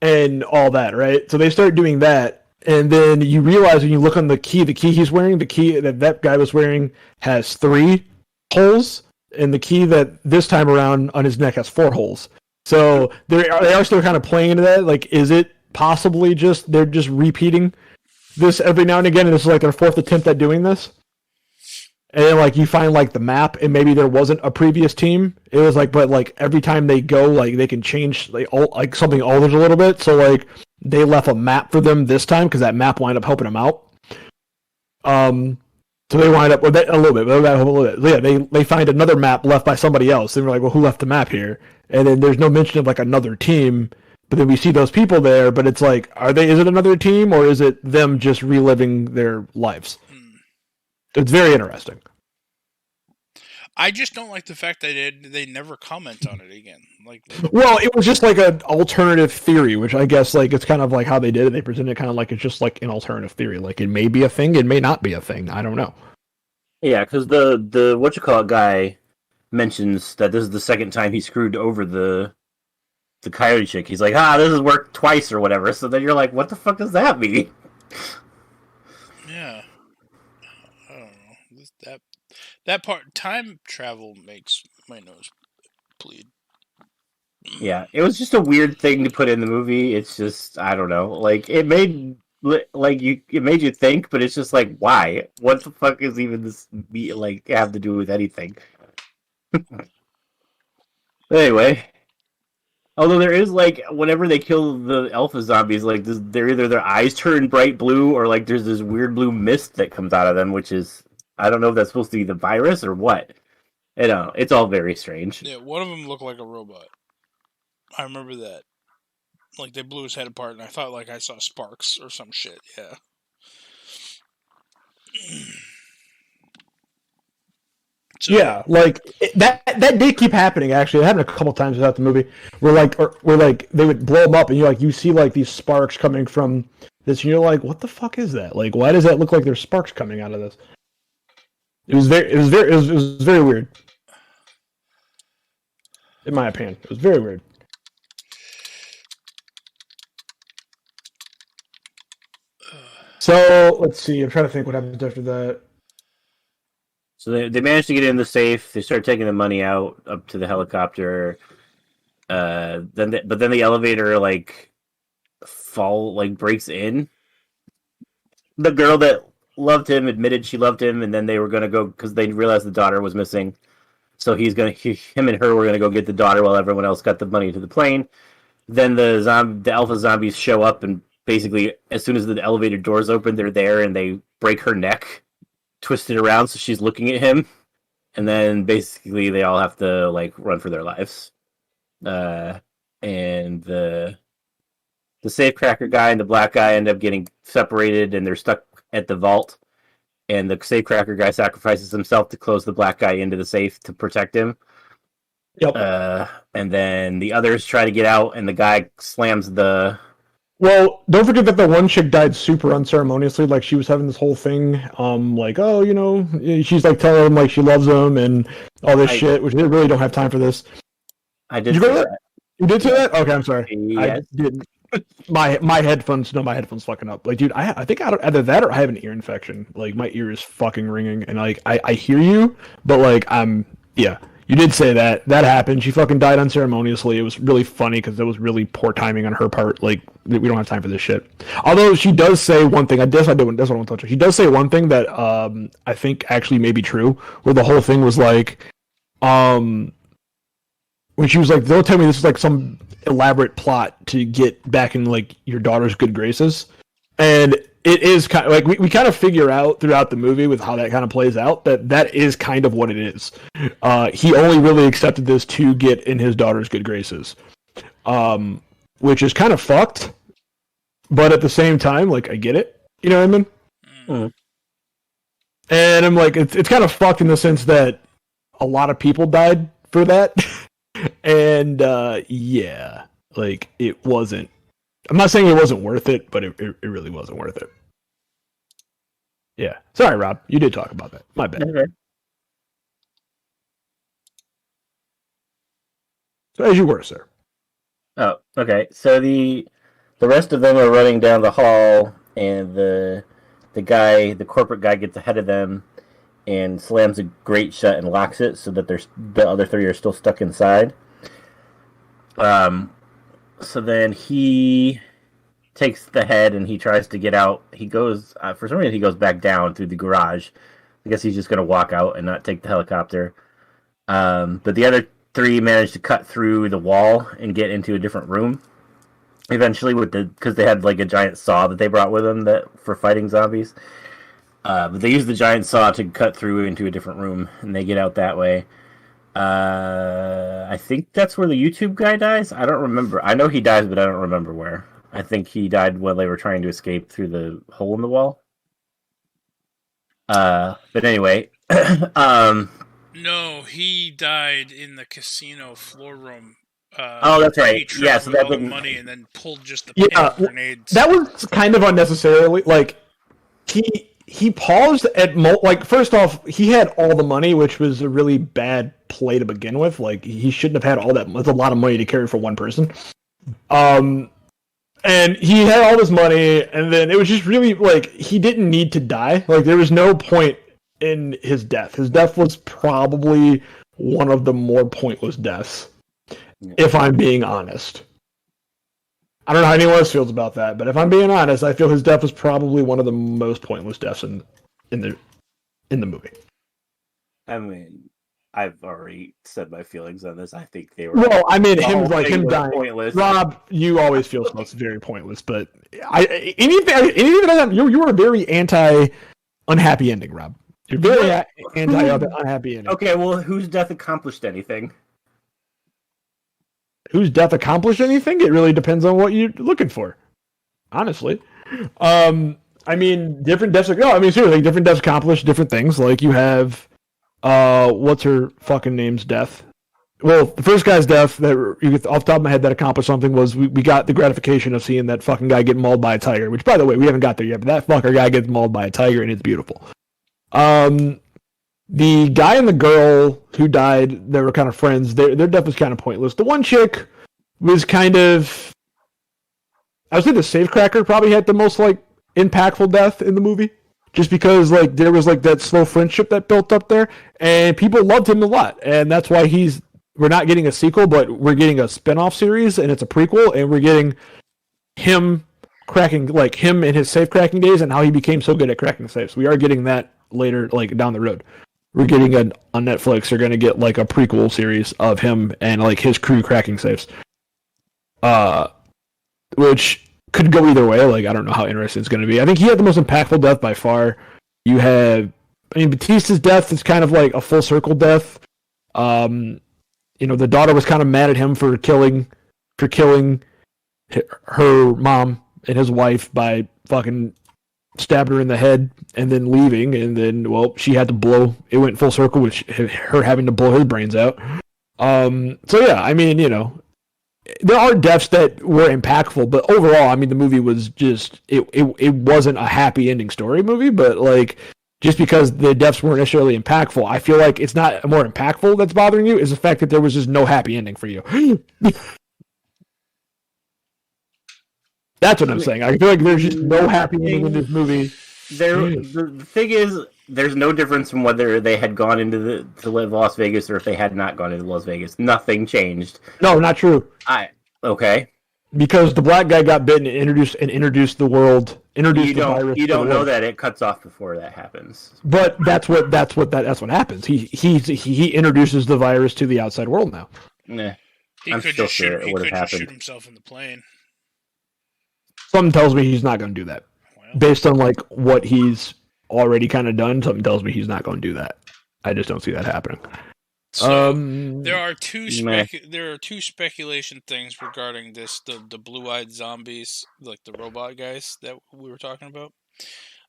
And all that, right? So they start doing that. And then you realize when you look on the key he's wearing, the key that guy was wearing has 3 holes. And the key that this time around on his neck has 4 holes. So they are still kind of playing into that. Like, is it possibly just they're just repeating this every now and again, and this is like their 4th attempt at doing this? And then like you find like the map, and maybe there wasn't a previous team. It was like, but like every time they go, like they can change like something alters a little bit. So like they left a map for them this time because that map wound up helping them out. So they wind up with that a little bit. So yeah, they find another map left by somebody else. And we're like, well, who left the map here? And then there's no mention of like another team. But then we see those people there. But it's like, is it another team, or is it them just reliving their lives? It's very interesting. I just don't like the fact that they never comment on it again. Like, well, it was just like an alternative theory, which I guess like it's kind of like how they did it. They presented it kind of like it's just like an alternative theory. Like it may be a thing, it may not be a thing. I don't know. Yeah, because the whatchamacallit guy mentions that this is the second time he screwed over the coyote chick. He's like, this has worked twice or whatever. So then you're like, what the fuck does that mean? Yeah, I don't know. That part, time travel makes my nose bleed. Yeah, it was just a weird thing to put in the movie. It's just, I don't know. Like it made you think, but it's just like, why? What the fuck is even this like have to do with anything? Anyway, although there is like whenever they kill the alpha zombies, like they're either their eyes turn bright blue or like there's this weird blue mist that comes out of them, which is. I don't know if that's supposed to be the virus or what. It's all very strange. Yeah, one of them looked like a robot. I remember that. Like, they blew his head apart, and I thought, like, I saw sparks or some shit, yeah. So, yeah, like, that did keep happening, actually. It happened a couple times throughout the movie. Where they would blow them up, and you see, like, these sparks coming from this, and you're like, what the fuck is that? Like, why does that look like there's sparks coming out of this? It was very weird. In my opinion, it was very weird. So let's see. I'm trying to think what happens after that. So they managed to get in the safe. They start taking the money out up to the helicopter. Then the elevator breaks in. The girl that loved him admitted she loved him, and then they were gonna go because they realized the daughter was missing. So him and her were gonna go get the daughter while everyone else got the money to the plane. Then the alpha zombies show up, and basically as soon as the elevator doors open, they're there and they break her neck, twist it around so she's looking at him, and then basically they all have to run for their lives. And the safecracker guy and the black guy end up getting separated, and they're stuck at the vault, and the safecracker guy sacrifices himself to close the black guy into the safe to protect him. Yep. And then the others try to get out, and the guy slams the... Well, don't forget that the one chick died super unceremoniously. Like, she was having this whole thing, she's telling him she loves him and all this shit, which they really don't have time for this. I did say that. You did say that? Okay, I'm sorry. Yes. I didn't. My headphones fucking up. Like, dude, I think either that or I have an ear infection. Like, my ear is fucking ringing, and I hear you, but yeah. You did say that happened. She fucking died unceremoniously. It was really funny because that was really poor timing on her part. Like, we don't have time for this shit. Although she does say one thing. That's what I want to touch on. She does say one thing that I think actually may be true. Where the whole thing was when she was like, "Don't tell me this is some elaborate plot to get back in your daughter's good graces," and it is kind of we kind of figure out throughout the movie with how that kind of plays out that is kind of what it is. He only really accepted this to get in his daughter's good graces, which is kind of fucked. But at the same time, I get it. You know what I mean? Mm. And I'm it's kind of fucked in the sense that a lot of people died for that, and yeah, it wasn't I'm not saying it wasn't worth it, but it really wasn't worth it. Yeah. Sorry, Rob. You did talk about that. My bad. Okay. So as you were, sir. Oh, okay. So the rest of them are running down the hall, and the corporate guy, gets ahead of them and slams a grate shut and locks it, so that the other three are still stuck inside. So then he takes the head and he tries to get out. He goes for some reason he goes back down through the garage. I guess he's just going to walk out and not take the helicopter. But the other three managed to cut through the wall and get into a different room. Eventually, because they had like a giant saw that they brought with them for fighting zombies. But they use the giant saw to cut through into a different room, and they get out that way. I think that's where the YouTube guy dies. I don't remember. I know he dies, but I don't remember where. I think he died while they were trying to escape through the hole in the wall. But anyway, No, he died in the casino floor room. Oh, that's right. Yeah, so that all the didn't- money and then pulled just the Yeah, pin grenades. That was kind of unnecessarily. Like he paused at like first off, he had all the money, which was a really bad play to begin with. Like he shouldn't have had all that. That's a lot of money to carry for one person. And he had all this money, and then it was just really like he didn't need to die. Like there was no point in his death. His death was probably one of the more pointless deaths, if I'm being honest. I don't know how anyone else feels about that, but if I'm being honest, I feel his death was probably one of the most pointless deaths in the movie. I mean, I've already said my feelings on this. I think they were. Well, I mean, the him whole like thing him was dying. pointless. Rob, you always feel it's very pointless, but anything that you were a very anti unhappy ending, Rob. You're very anti unhappy ending. Okay, well, whose death accomplished anything? Whose death accomplished anything? It really depends on what you're looking for. Honestly, I mean, different deaths. Seriously, different deaths accomplish different things. Like you have, what's her fucking name's death? Well, the first guy's death that you get off the top of my head that accomplished something was we got the gratification of seeing that fucking guy get mauled by a tiger. Which, by the way, we haven't got there yet. But that fucker guy gets mauled by a tiger, and it's beautiful. The guy and the girl who died, they were kind of friends. Their death was kind of pointless. The one chick was kind of, I would say the safecracker probably had the most like impactful death in the movie, just because like there was like that slow friendship that built up there, and people loved him a lot, and that's why we're not getting a sequel, but we're getting a spin-off series, and it's a prequel, and we're getting him cracking, like him in his safe cracking days and how he became so good at cracking safes. We are getting that later, like down the road. We're getting on Netflix. They're gonna get like a prequel series of him and like his crew cracking safes, which could go either way. Like I don't know how interesting it's gonna be. I think he had the most impactful death by far. You have, Batista's death is kind of like a full circle death. The daughter was kind of mad at him for killing her mom and his wife by fucking stabbed her in the head and then leaving, and then she had to it went full circle with her having to blow his brains out. So yeah, there are deaths that were impactful, but overall, the movie was just it wasn't a happy ending story movie, but like just because the deaths weren't necessarily impactful, I feel like it's not more impactful that's bothering you, is the fact that there was just no happy ending for you. That's what I'm saying. I feel like there's just no happy ending in this movie. The thing is, there's no difference from whether they had gone into to Las Vegas or if they had not gone into Las Vegas. Nothing changed. No, not true. Okay. Because the black guy got bitten and introduced the world. Introduced the virus. You don't know that it cuts off before that happens. But that's what happens. He introduces the virus to the outside world now. Nah. He could just shoot himself in the plane. Something tells me he's not going to do that. Well, based on like what he's already kind of done, something tells me he's not going to do that. I just don't see that happening. So there are two speculation things regarding this: the blue-eyed zombies, like the robot guys that we were talking about.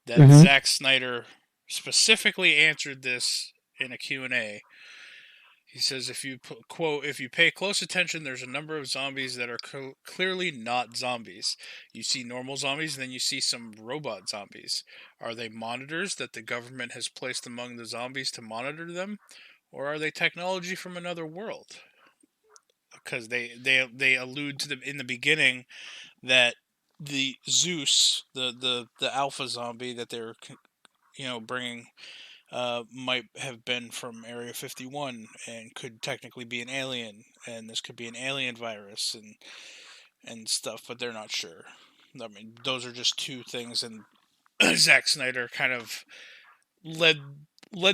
That Zack Snyder specifically answered this in a Q&A. He says, quote, if you pay close attention, there's a number of zombies that are clearly not zombies. You see normal zombies, and then you see some robot zombies. Are they monitors that the government has placed among the zombies to monitor them? Or are they technology from another world? Because they allude to them in the beginning that the Zeus, the alpha zombie that they're bringing, might have been from Area 51 and could technically be an alien, and this could be an alien virus and stuff, but they're not sure. I mean, those are just two things, and Zack Snyder kind of led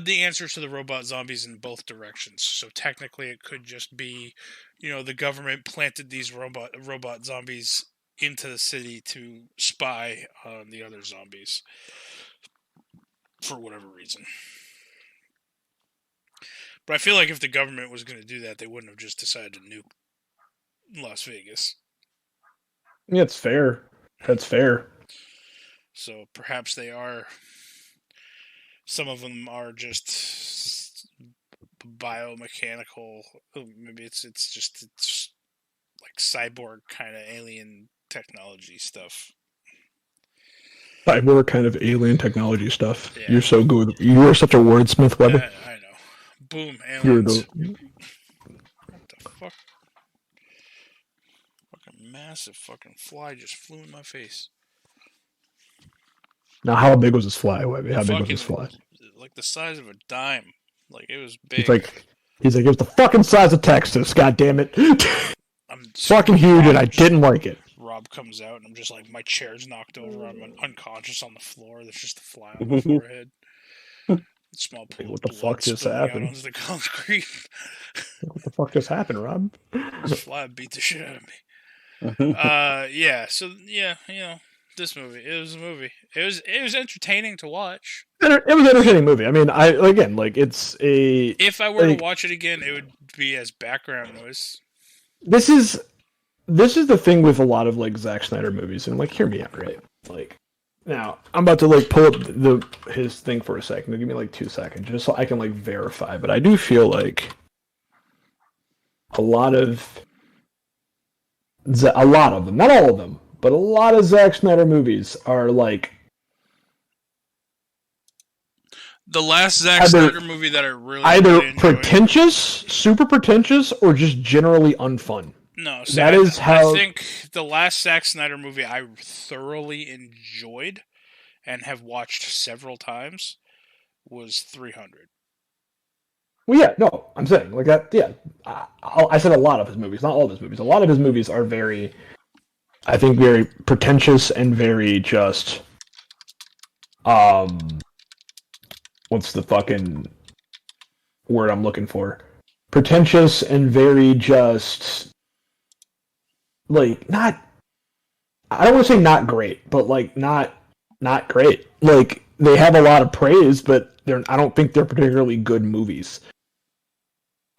the answers to the robot zombies in both directions. So technically, it could just be, the government planted these robot zombies into the city to spy on the other zombies for whatever reason. But I feel like if the government was going to do that, they wouldn't have just decided to nuke Las Vegas. Yeah, it's fair. That's fair. So perhaps they are. Some of them are just biomechanical. Maybe it's like cyborg kind of alien technology stuff. Cyborg kind of alien technology stuff. Yeah. You're so good. You are such a wordsmith, Webby. I know. Boom, aliens. What the fuck? Fucking massive fucking fly just flew in my face. Now, how big was this fly, Webby? How big was this fly? Like the size of a dime. Like, it was big. He's like, it was the fucking size of Texas. God damn it! I'm fucking huge, and I didn't like it. Rob comes out, and I'm just like, my chair's knocked over. I'm unconscious on the floor. There's just a fly on my forehead. Small pool. What the fuck just happened? Onto the concrete. What the fuck just happened, Rob? This fly beat the shit out of me. Yeah. So yeah, this movie. It was a movie. It was entertaining to watch. It was an entertaining movie. I mean, it's a. If I were to watch it again, it would be as background noise. This is the thing with a lot of like Zack Snyder movies, and like, hear me out, right? Like, now I'm about to like pull up his thing for a second. Give me like 2 seconds, just so I can like verify. But I do feel like a lot of them, not all of them, but a lot of Zack Snyder movies are like. The last Zack Snyder movie that I really enjoyed, pretentious, super pretentious, or just generally unfun. No, so I think the last Zack Snyder movie I thoroughly enjoyed and have watched several times was 300. Well, yeah, no, I'm saying like that. Yeah, I said a lot of his movies, not all of his movies. A lot of his movies are very pretentious and very just. What's the fucking word I'm looking for? Pretentious and very just, like, not. I don't want to say not great, but like not great. Like, they have a lot of praise, but I don't think they're particularly good movies.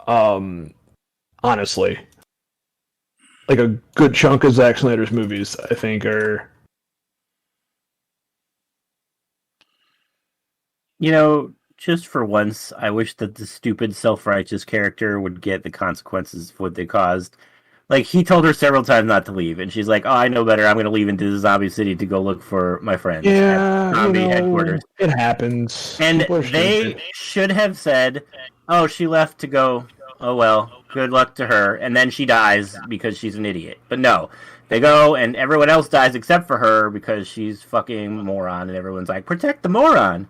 Honestly, like a good chunk of Zack Snyder's movies, I think, are. Just for once, I wish that the stupid, self-righteous character would get the consequences of what they caused. Like, he told her several times not to leave, and she's like, oh, I know better, I'm going to leave into the zombie city to go look for my friends. Yeah, zombie headquarters. It happens. And they should have said, oh, she left to go, oh well, good luck to her, and then she dies because she's an idiot. But no, they go, and everyone else dies except for her because she's fucking moron, and everyone's like, protect the moron.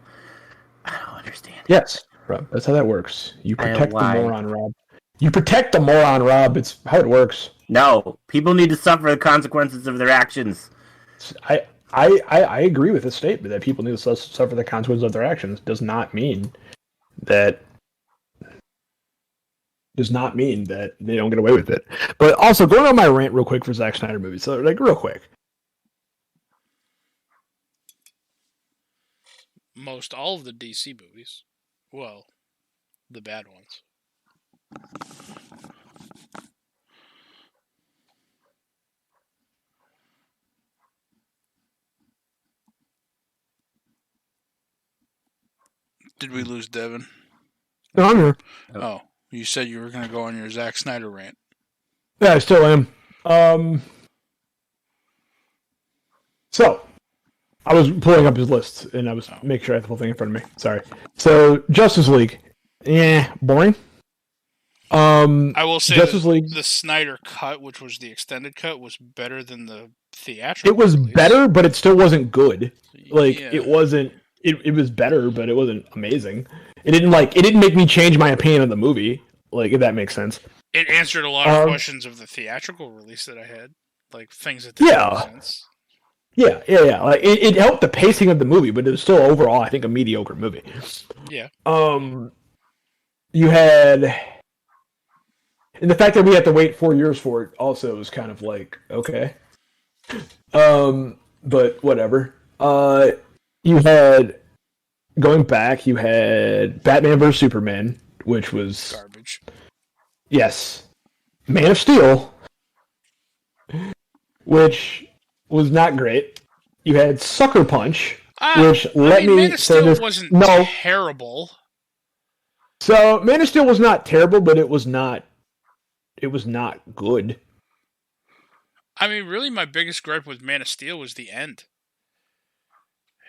I don't understand. Yes, Rob. That's how that works. You protect the moron, Rob. You protect the moron, Rob. It's how it works. No, people need to suffer the consequences of their actions. I agree with this statement that people need to suffer the consequences of their actions. Does not mean that they don't get away with it. But also, going on my rant real quick for Zack Snyder movies. So, like, real quick. Most all of the DC movies. Well, the bad ones. Did we lose Devin? No, I'm here. Oh, You said you were going to go on your Zack Snyder rant. Yeah, I still am. So, I was pulling up his list, and I was making sure I had the whole thing in front of me. Sorry. So, Justice League. Yeah, boring. I will say Justice League. the Snyder cut, which was the extended cut, was better than the theatrical. It was release. better, but it still wasn't good. Like Yeah. it wasn't. It was better, but it wasn't amazing. It didn't make me change my opinion of the movie. Like if that makes sense. It answered a lot of questions of the theatrical release that I had, like things that didn't make sense. Yeah. Like it helped the pacing of the movie, but it was still overall, I think, a mediocre movie. Yeah. You had, and the fact that we had to wait 4 years for it also was kind of like okay. But whatever. You had going back. You had Batman vs Superman, which was garbage. Yes, Man of Steel, which was not great. You had Sucker Punch, which Man of Steel wasn't terrible. So Man of Steel was not terrible, but it was not good. I mean, really, my biggest gripe with Man of Steel was the end.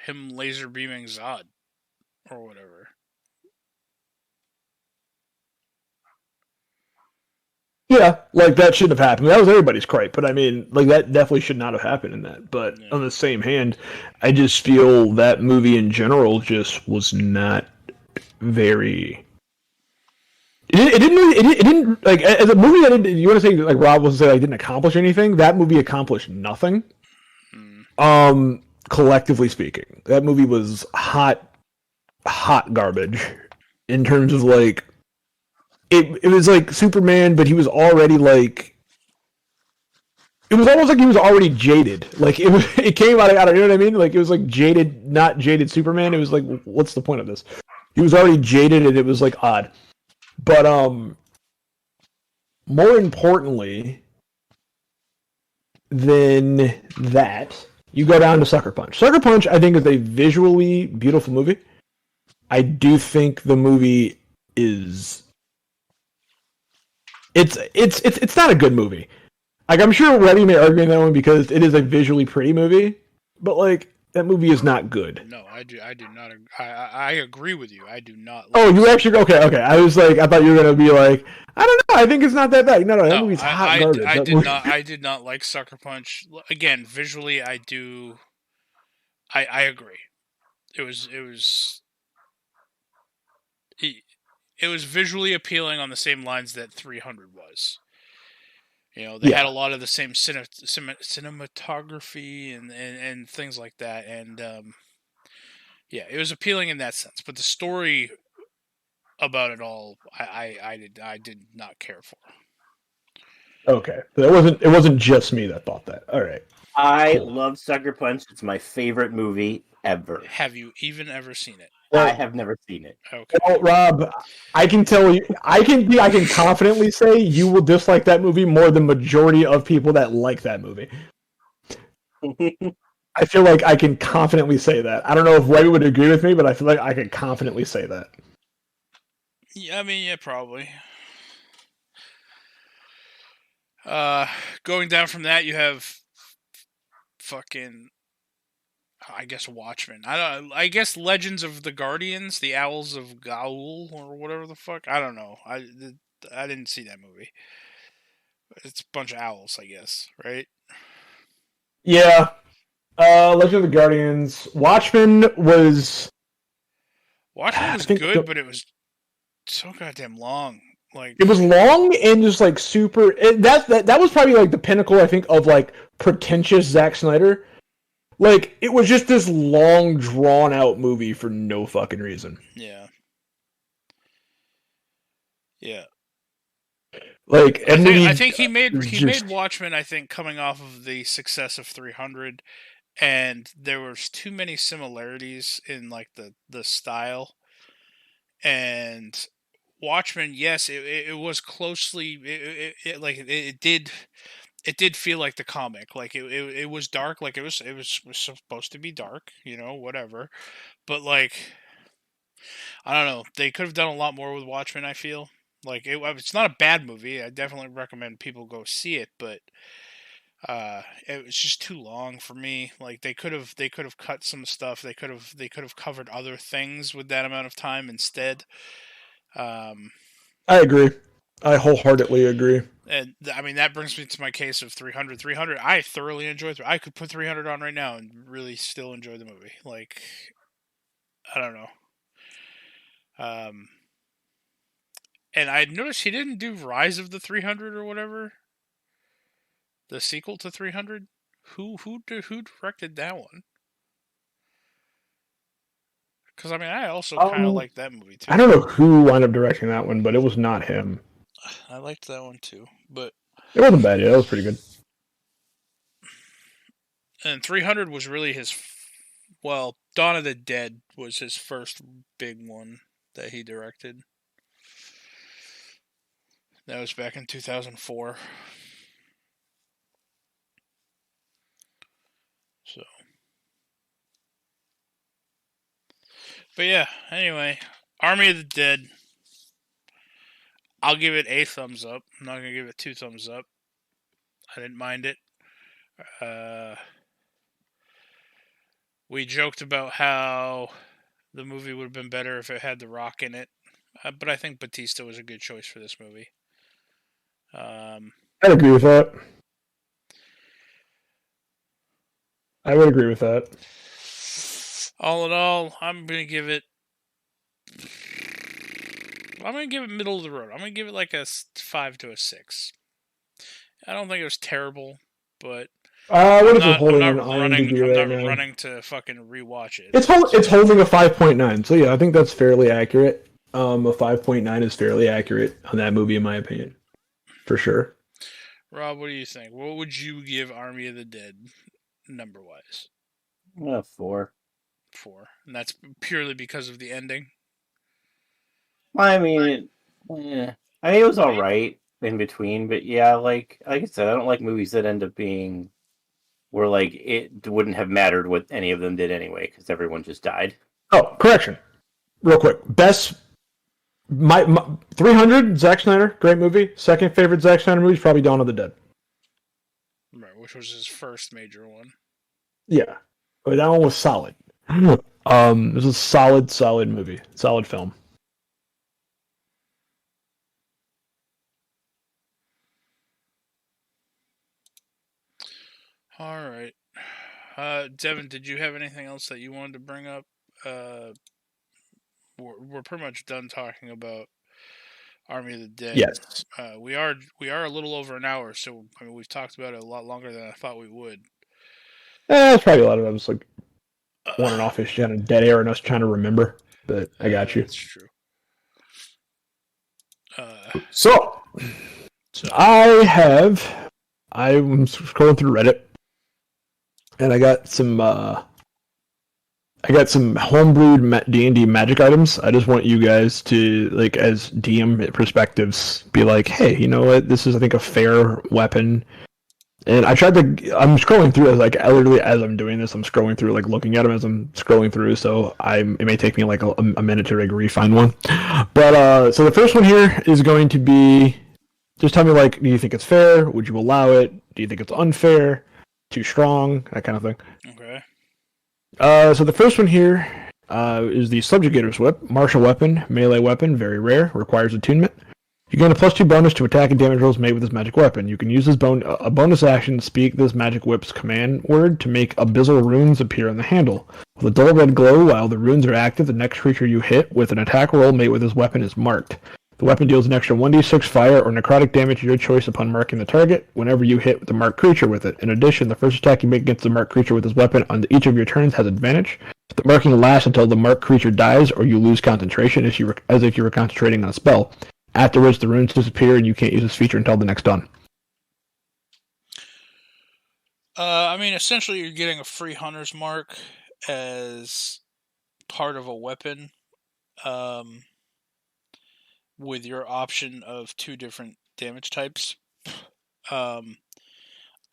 Him laser beaming Zod, or whatever. Yeah, like that shouldn't have happened. That was everybody's gripe, but I mean, like that definitely should not have happened in that. But on the same hand, I just feel that movie in general just was not very. It didn't like as a movie that didn't, you want to say like Rob was say like didn't accomplish anything. That movie accomplished nothing. Collectively speaking, that movie was hot garbage in terms of like it was like Superman, but he was already like it was almost like he was already jaded. Like it came out of you know what I mean? Like it was like jaded, not jaded Superman. It was like what's the point of this? He was already jaded, and it was like odd. But more importantly than that, you go down to Sucker Punch. Sucker Punch, I think, is a visually beautiful movie. I do think the movie is it's not a good movie. Like I'm sure Webby may argue in that one because it is a visually pretty movie, but like that movie is not good. No, I do not. I agree with you. I do not. Oh, you actually okay? I was like, I thought you were gonna be like, I don't know. I think it's not that bad. No, that movie's hot garbage. I did not like Sucker Punch. Again, visually, I do. I agree. It was visually appealing on the same lines that 300 was. You know, they had a lot of the same cinematography and things like that, and it was appealing in that sense. But the story about it all, I did not care for. Okay, it wasn't just me that thought that. All right, I love Sucker Punch. It's my favorite movie ever. Have you even ever seen it? I have never seen it. Okay. Well, Rob, I can tell you, I can confidently say you will dislike that movie more than majority of people that like that movie. I feel like I can confidently say that. I don't know if Webby would agree with me, but I feel like I can confidently say that. Yeah, I mean, yeah, probably. Going down from that, you have fucking, I guess, Watchmen. I guess Legends of the Guardians, the Owls of Gaul, or whatever the fuck. I don't know. I didn't see that movie. It's a bunch of owls, I guess, right? Yeah. Legend of the Guardians. Watchmen was good, but it was so goddamn long. Like it was long and just like super. That was probably like the pinnacle, I think, of like pretentious Zack Snyder. Like it was just this long, drawn out movie for no fucking reason. Yeah. Yeah. Like I think he made Watchmen, I think, coming off of the success of 300, and there was too many similarities in like the style. And Watchmen, yes, it was closely it did feel like the comic. Like it was dark, like it was supposed to be dark, you know, whatever. But like I don't know, they could have done a lot more with Watchmen, I feel. Like it's not a bad movie. I definitely recommend people go see it, but it was just too long for me. Like they could have cut some stuff. They could have covered other things with that amount of time instead. Um, I agree. I wholeheartedly agree. and I mean that brings me to my case of 300. 300, I thoroughly enjoyed. I could put 300 on right now and really still enjoy the movie. Like I don't know. Um, and I noticed he didn't do Rise of the 300 or whatever, the sequel to 300. Who directed that one? Because I mean, I also kind of Um, liked that movie too. I don't know who wound up directing that one, but it was not him. I liked that one too, but It wasn't bad. Yeah, it was pretty good. and 300 was really well, Dawn of the Dead was his first big one that he directed. That was back in 2004. So, but yeah. Anyway, Army of the Dead. I'll give it a thumbs up. I'm not gonna give it 2 thumbs up. I didn't mind it. We joked about how the movie would have been better if it had The Rock in it, but I think Batista was a good choice for this movie. I'd agree with that. I would agree with that. All in all, I'm gonna give it middle of the road. I'm gonna give it like a 5 to a 6. I don't think it was terrible, but What is it holding I'm on not running. IMDb I'm right not now? running to fucking rewatch it. It's holding a 5.9. So yeah, I think that's fairly accurate. A 5.9 is fairly accurate on that movie, in my opinion, for sure. Rob, what do you think? What would you give Army of the Dead number wise? 4. 4, and that's purely because of the ending. I mean, it was all right in between, but yeah, like I said, I don't like movies that end up being where like it wouldn't have mattered what any of them did anyway because everyone just died. Oh, correction, real quick. Best, my 300. Zack Snyder, great movie. Second favorite Zack Snyder movie is probably Dawn of the Dead. Right, which was his first major one. Yeah, but that one was solid. It was a solid movie, solid film. All right. Devin, did you have anything else that you wanted to bring up? We're pretty much done talking about Army of the Dead. Yes. We are a little over an hour, so I mean, we've talked about it a lot longer than I thought we would. It's probably a lot of us like on and off ish, kind of dead air and us trying to remember. But I got you. That's true. So I'm scrolling through Reddit, and I got some homebrewed D&D magic items. I just want you guys to, like, as DM perspectives, be like, hey, you know what? This is, I think, a fair weapon. And I'm scrolling through as, like, literally as I'm doing this, I'm scrolling through, like, looking at them as I'm scrolling through. So it may take me like a minute to refine one. But so the first one here is going to be, just tell me, like, do you think it's fair? Would you allow it? Do you think it's unfair? Too strong? That kind of thing. Okay. So the first one here is the Subjugator's Whip. Martial weapon, melee weapon, very rare, requires attunement. You gain a +2 bonus to attack and damage rolls made with this magic weapon. You can use this a bonus action to speak this magic whip's command word to make abyssal runes appear on the handle. With a dull red glow while the runes are active, the next creature you hit with an attack roll made with this weapon is marked. The weapon deals an extra 1d6 fire or necrotic damage of your choice upon marking the target whenever you hit the marked creature with it. In addition, the first attack you make against the marked creature with this weapon on each of your turns has advantage. The marking lasts until the marked creature dies or you lose concentration as if you were concentrating on a spell. Afterwards, the runes disappear and you can't use this feature until the next dawn. I mean, essentially, you're getting a free hunter's mark as part of a weapon. With your option of 2 different damage types. I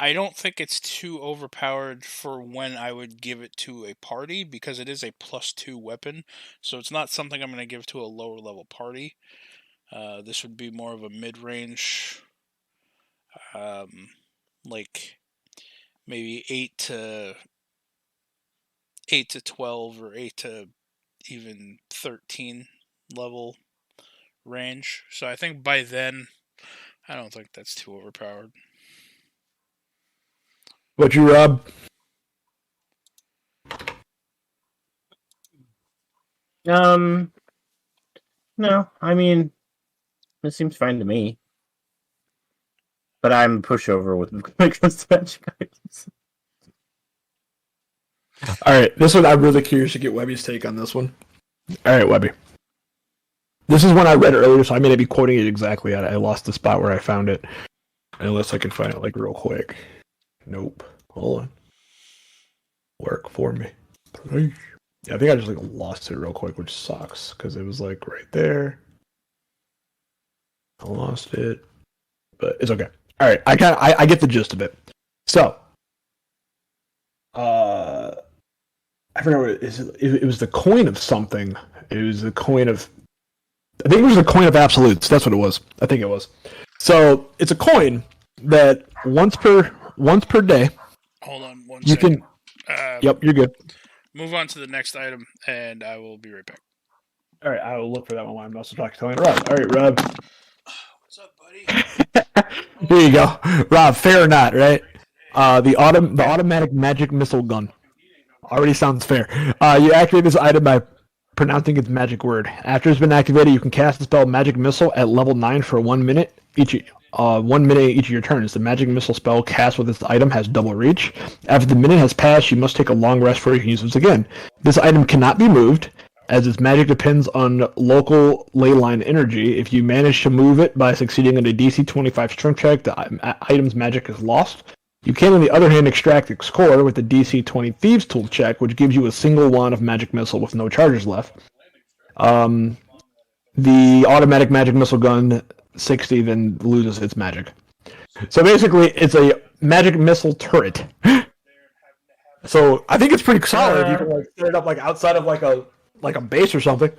don't think it's too overpowered for when I would give it to a party, because it is a +2 weapon, so it's not something I'm going to give to a lower level party. This would be more of a mid-range, like maybe 8 to 12 or 8 to even 13 level range. So I think by then, I don't think that's too overpowered. What you, Rob? No, I mean, it seems fine to me. But I'm a pushover when it comes to magic items. All right, this one I'm really curious to get Webby's take on this one. All right, Webby. This is one I read earlier, so I may not be quoting it exactly. I lost the spot where I found it, unless I can find it like real quick. Nope. Hold on. Work for me, please. Yeah, I think I just like lost it real quick, which sucks because it was like right there. I lost it, but it's okay. All right, I get the gist of it. So, I forgot what it is. It was the coin of something. It was the coin of. I think it was the coin of absolutes. That's what it was. I think it was. So it's a coin that once per day. Hold on one you second. Yep, you're good. Move on to the next item, and I will be right back. All right, I will look for that one while I'm also talking to Rob. All right, Rob. What's up, buddy? Here you go, Rob. Fair or not, right? The automatic magic missile gun. Already sounds fair. You activate this item by pronouncing its magic word. After it's been activated, you can cast the spell Magic Missile at level 9 for 1 minute each. 1 minute each of your turns. The Magic Missile spell cast with this item has double reach. After the minute has passed, you must take a long rest before you can use this again. This item cannot be moved, as its magic depends on local ley line energy. If you manage to move it by succeeding in a DC 25 strength check, the item's magic is lost. You can, on the other hand, extract its core with the DC 20 Thieves Tool check, which gives you a single wand of Magic Missile with no charges left. The automatic Magic Missile gun 60 then loses its magic. So basically, it's a Magic Missile turret. So I think it's pretty solid. You can like set it up like outside of like a base or something.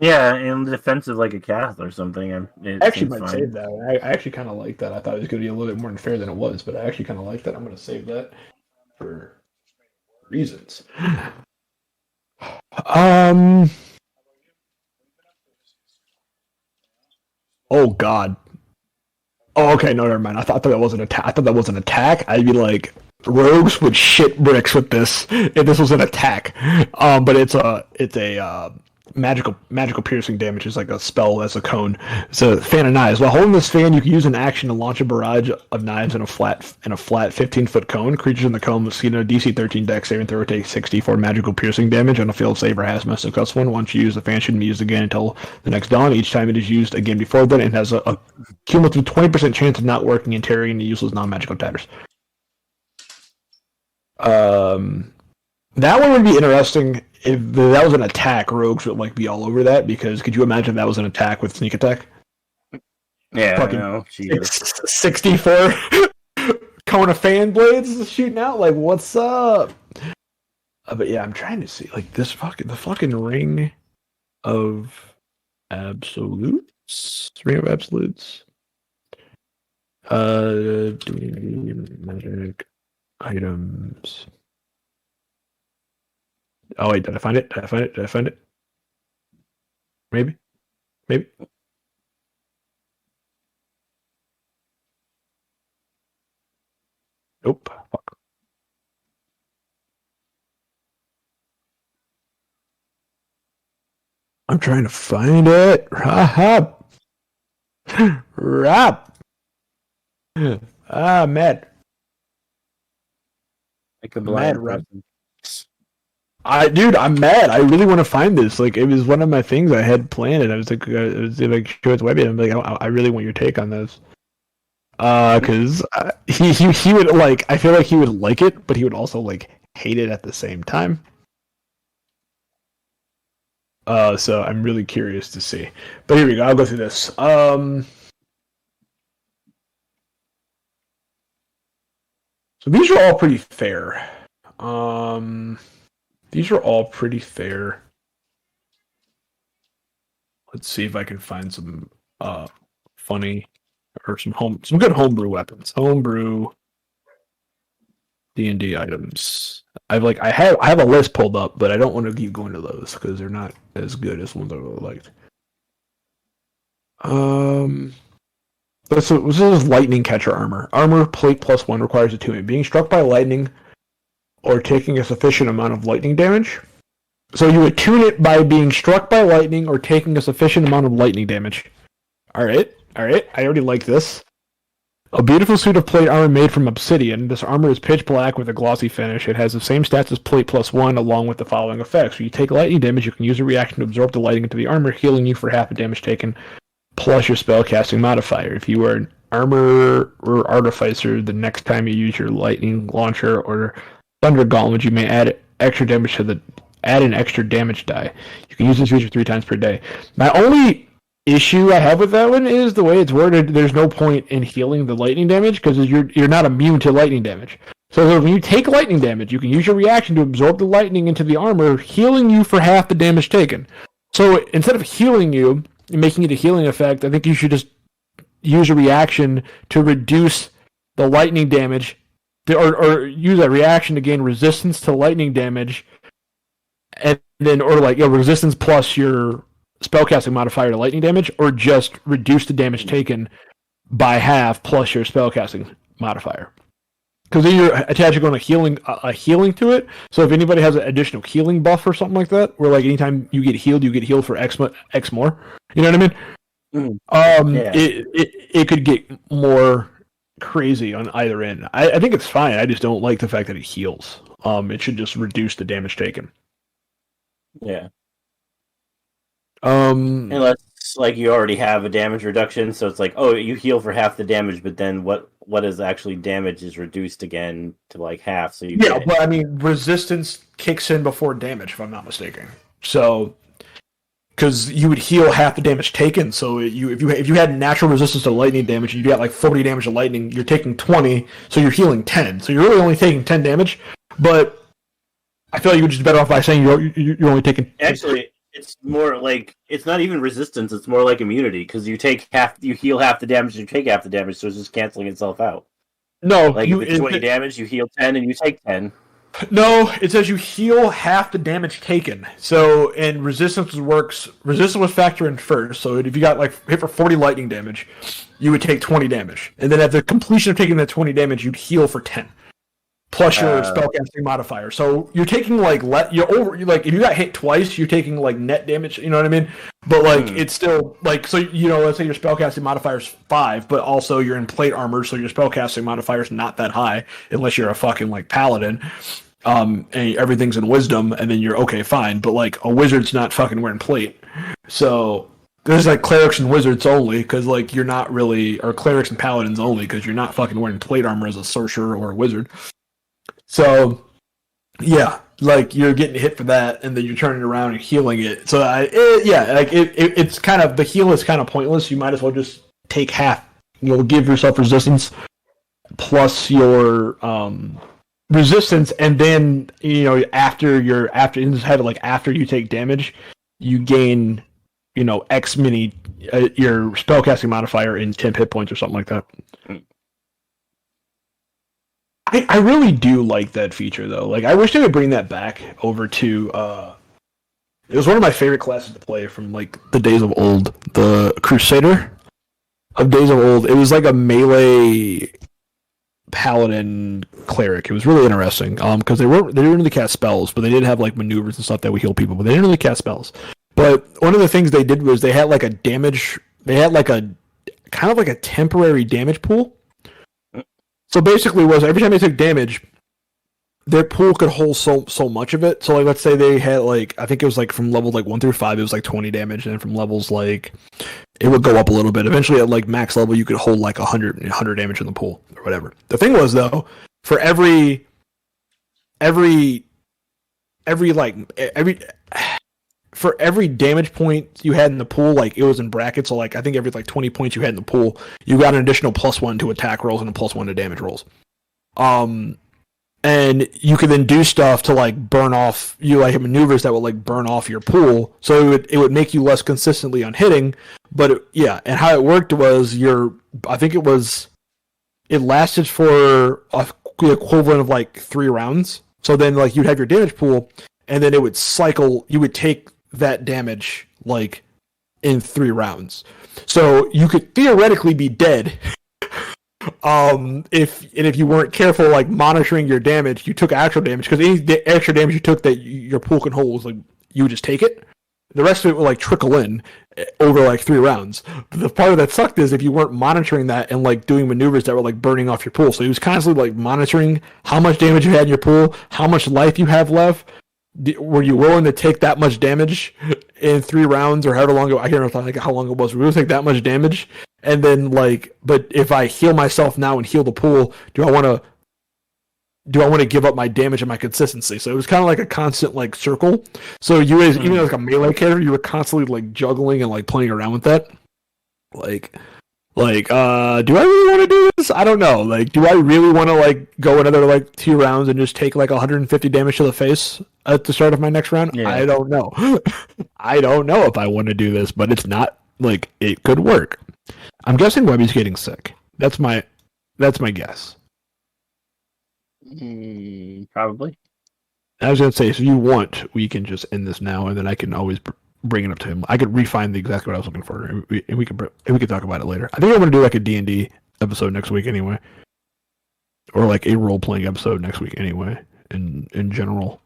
Yeah, in defense of like a cath or something. I actually might save that. I actually kind of like that. I thought it was going to be a little bit more unfair than it was, but I actually kind of like that. I'm going to save that for reasons. Oh God. Oh, okay. No, never mind. I thought that was an attack. I thought that was an attack. I'd be like, rogues would shit bricks with this if this was an attack. But it's a magical piercing damage is like a spell as a cone. It's a fan of knives. While holding this fan, you can use an action to launch a barrage of knives in a flat 15-foot cone. Creatures in the cone must see a DC 13 Dex saving throw, take 64 magical piercing damage on a failed save or has a successful one. Once you use the fan, shouldn't be used again until the next dawn. Each time it is used again before then, it has a cumulative 20% chance of not working and tearing the useless non-magical tatters. That one would be interesting. If that was an attack, rogues would like be all over that, because could you imagine that was an attack with sneak attack? Yeah, fucking no, 64 cone of fan blades shooting out. Like, what's up? But yeah, I'm trying to see like the fucking ring of absolutes. Ring of absolutes. Magic items. Oh wait, did I find it? Did I find it? Maybe. Nope. Fuck. I'm trying to find it. Rob. Mad. Like a blind Rob. person. Dude, I'm mad. I really want to find this. Like, it was one of my things I had planned, and I was like, show it to Webby. I'm like, I really want your take on this. Because he would like. I feel like he would like it, but he would also like hate it at the same time. So I'm really curious to see. But here we go. I'll go through this. So these are all pretty fair. These are all pretty fair. Let's see if I can find some funny or some good homebrew weapons. Homebrew D&D items. I have a list pulled up, but I don't want to keep going to those because they're not as good as ones I really liked. This is lightning catcher armor. Armor plate +1 requires attunement. Being struck by lightning or taking a sufficient amount of lightning damage. So you attune it by being struck by lightning or taking a sufficient amount of lightning damage. Alright. I already like this. A beautiful suit of plate armor made from obsidian. This armor is pitch black with a glossy finish. It has the same stats as plate +1 along with the following effects. When you take lightning damage, you can use a reaction to absorb the lightning into the armor, healing you for half the damage taken, plus your spellcasting modifier. If you are an armor or artificer, the next time you use your lightning launcher or thunder gauntlet, you may add extra damage to add an extra damage die. You can use this feature 3 times per day. My only issue I have with that one is the way it's worded. There's no point in healing the lightning damage because you're not immune to lightning damage. So when you take lightning damage, you can use your reaction to absorb the lightning into the armor, healing you for half the damage taken. So instead of healing you and making it a healing effect, I think you should just use a reaction to reduce the lightning damage, or use a reaction to gain resistance to lightning damage, and then resistance plus your spellcasting modifier to lightning damage, or just reduce the damage taken by half plus your spellcasting modifier. Because then you're attaching on a healing to it. So if anybody has an additional healing buff or something like that, where like anytime you get healed for X more. You know what I mean? Yeah. It could get more crazy on either end. I think it's fine. I just don't like the fact that it heals. It should just reduce the damage taken. Yeah. Unless like you already have a damage reduction, so it's like, oh, you heal for half the damage, but then what is actually damage is reduced again to like half. So but I mean, resistance kicks in before damage, if I'm not mistaken. So, because you would heal half the damage taken, so if you had natural resistance to lightning damage, and you got like 40 damage to lightning, you're taking 20, so you're healing 10. So you're really only taking 10 damage, but I feel like you would just better off by saying you're only taking. Actually, it's more like it's not even resistance; it's more like immunity because you heal half the damage, you take half the damage, so it's just canceling itself out. No, like if it's 20 damage, you heal 10 and you take 10. No, it says you heal half the damage taken. So, and resistance was factored in first. So if you got like hit for 40 lightning damage, you would take 20 damage, and then at the completion of taking that 20 damage, you'd heal for 10. Plus your spellcasting modifier. So you're taking like if you got hit twice, you're taking like net damage, you know what I mean? But like it's still like, so let's say your spellcasting modifier is 5, but also you're in plate armor, so your spellcasting modifier is not that high unless you're a fucking like paladin. And everything's in wisdom, and then you're okay, fine. But like a wizard's not fucking wearing plate. So there's like clerics and wizards only, because like you're not really, or clerics and paladins only, because you're not fucking wearing plate armor as a sorcerer or a wizard. So, yeah, like you're getting hit for that, and then you're turning around and healing it. So, it's kind of, the heal is kind of pointless. You might as well just take half. Give yourself resistance plus your resistance, and then after you take damage, you gain X mini your spellcasting modifier in 10 hit points or something like that. I really do like that feature, though. Like, I wish they would bring that back over to... it was one of my favorite classes to play from, like, the days of old. The Crusader of days of old. It was like a melee paladin cleric. It was really interesting, because they didn't really cast spells, but they did have, like, maneuvers and stuff that would heal people, but they didn't really cast spells. But one of the things they did was they had, like, a kind of like a temporary damage pool. So basically was every time they took damage, their pool could hold so much of it. So like let's say they had like, I think it was like from levels like 1 through 5 it was like 20 damage, and then from levels like it would go up a little bit. Eventually at like max level you could hold like 100 damage in the pool or whatever. The thing was though, for every damage point you had in the pool, like it was in brackets, so like I think every like 20 points you had in the pool, you got an additional +1 to attack rolls and a +1 to damage rolls. and you could then do stuff to like burn off you like maneuvers that would like burn off your pool, so it would make you less consistently on hitting. But and how it worked was I think it lasted for the equivalent of like 3 rounds. So then like you'd have your damage pool, and then it would cycle. You would take that damage like in 3 rounds. So you could theoretically be dead. If you weren't careful, like monitoring your damage, you took actual damage, because any extra damage you took that your pool can hold was like you would just take it. The rest of it would like trickle in over like 3 rounds. But the part that sucked is if you weren't monitoring that and like doing maneuvers that were like burning off your pool. So he was constantly like monitoring how much damage you had in your pool, how much life you have left. Were you willing to take that much damage in 3 rounds, or however long I can't remember like how long it was. Were we going to take that much damage? And then like, but if I heal myself now and heal the pool, do I want to give up my damage and my consistency? So it was kind of like a constant like circle. So you as even like a melee character, you were constantly like juggling and like playing around with that. Do I really want to do this? I don't know. Like, do I really want to like go another like 2 rounds and just take like 150 damage to the face at the start of my next round? Yeah. I don't know. I don't know if I want to do this, but it's not like it could work. I'm guessing Webby's getting sick. That's my guess. Probably. I was gonna say, so you want, we can just end this now, and then I can always bring it up to him. I could refine exactly what I was looking for, and we could talk about it later. I think I'm gonna do like a D&D episode next week anyway, or like a role playing episode next week anyway. In general,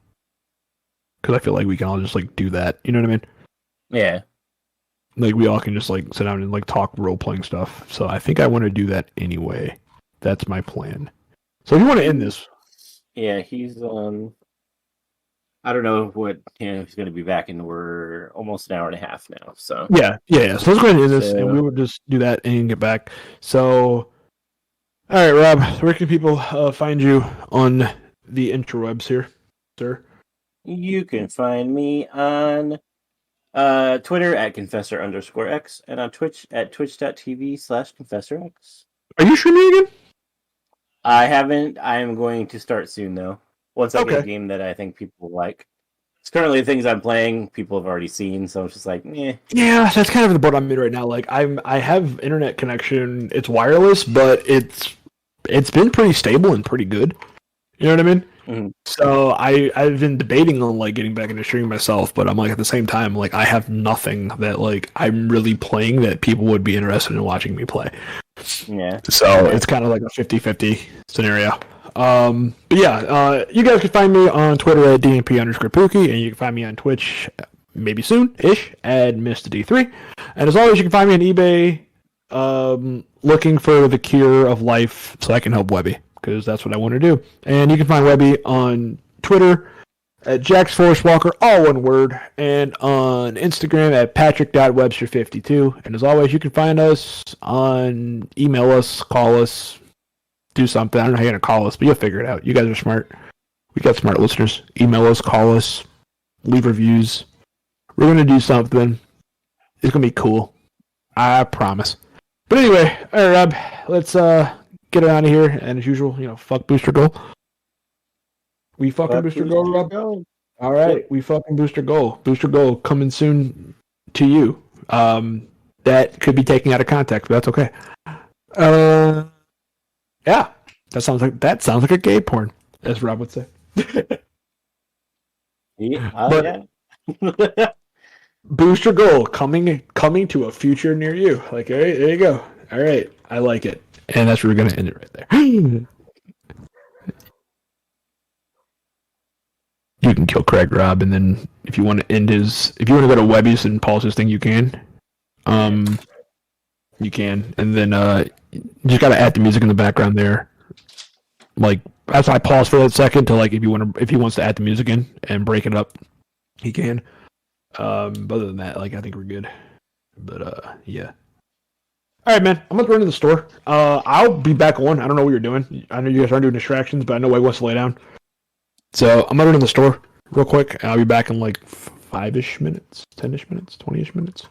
because I feel like we can all just like do that. You know what I mean? Yeah. Like we all can just like sit down and like talk role playing stuff. So I think I want to do that anyway. That's my plan. So if you want to end this, yeah, he's I don't know what he's going to be back in. We're almost an hour and a half now. So yeah. So let's go ahead and end this, and we will just do that and get back. So, all right, Rob, where can people find you on the interwebs here, sir? You can find me on Twitter at Confessor_X, and on Twitch at twitch.tv/ConfessorX. Are you streaming again? I haven't. I am going to start soon, though. Once I get a game that I think people like. It's currently things I'm playing, people have already seen, so it's just like, eh. Yeah, that's kind of the boat I'm in right now. Like, I have internet connection. It's wireless, but it's been pretty stable and pretty good. You know what I mean? Mm-hmm. So I've been debating on like getting back into streaming myself, but I'm like at the same time, like I have nothing that like I'm really playing that people would be interested in watching me play. Yeah. So it's kind of like a 50-50 scenario. But yeah, you guys can find me on Twitter at DMP_Pookie, and you can find me on Twitch maybe soon-ish at Mr. D3. And as always, you can find me on eBay looking for the cure of life so I can help Webby, because that's what I want to do. And you can find Webby on Twitter at JaxForceWalker, all one word, and on Instagram at Patrick.Webster52. And as always, you can find us on email us, call us, do something. I don't know how you're going to call us, but you'll figure it out. You guys are smart. We got smart listeners. Email us, call us, leave reviews. We're going to do something. It's going to be cool. I promise. But anyway, all right, Rob, let's get it out of here. And as usual, fuck Booster Goal. We fucking Booster Goal, Rob. All right, we fucking Booster Goal. Booster Goal coming soon to you. That could be taken out of context, but that's okay. Yeah, that sounds like a gay porn, as Rob would say. Yeah. Booster Goal coming to a future near you. Like, all right, there you go. All right, I like it, and that's where we're gonna end it right there. You can kill Craig, Rob, and then if you want to go to Webby's and pause his thing, you can. You can, and then you just gotta add the music in the background there. Like, as I pause for that second to like, if he wants to add the music in and break it up, he can. But other than that, like, I think we're good. But yeah. All right, man. I'm gonna run to the store. I'll be back on. I don't know what you're doing. I know you guys aren't doing distractions, but I know Wade wants to lay down. So I'm gonna run to the store real quick, and I'll be back in like 5-ish minutes, 10-ish minutes, 20-ish minutes.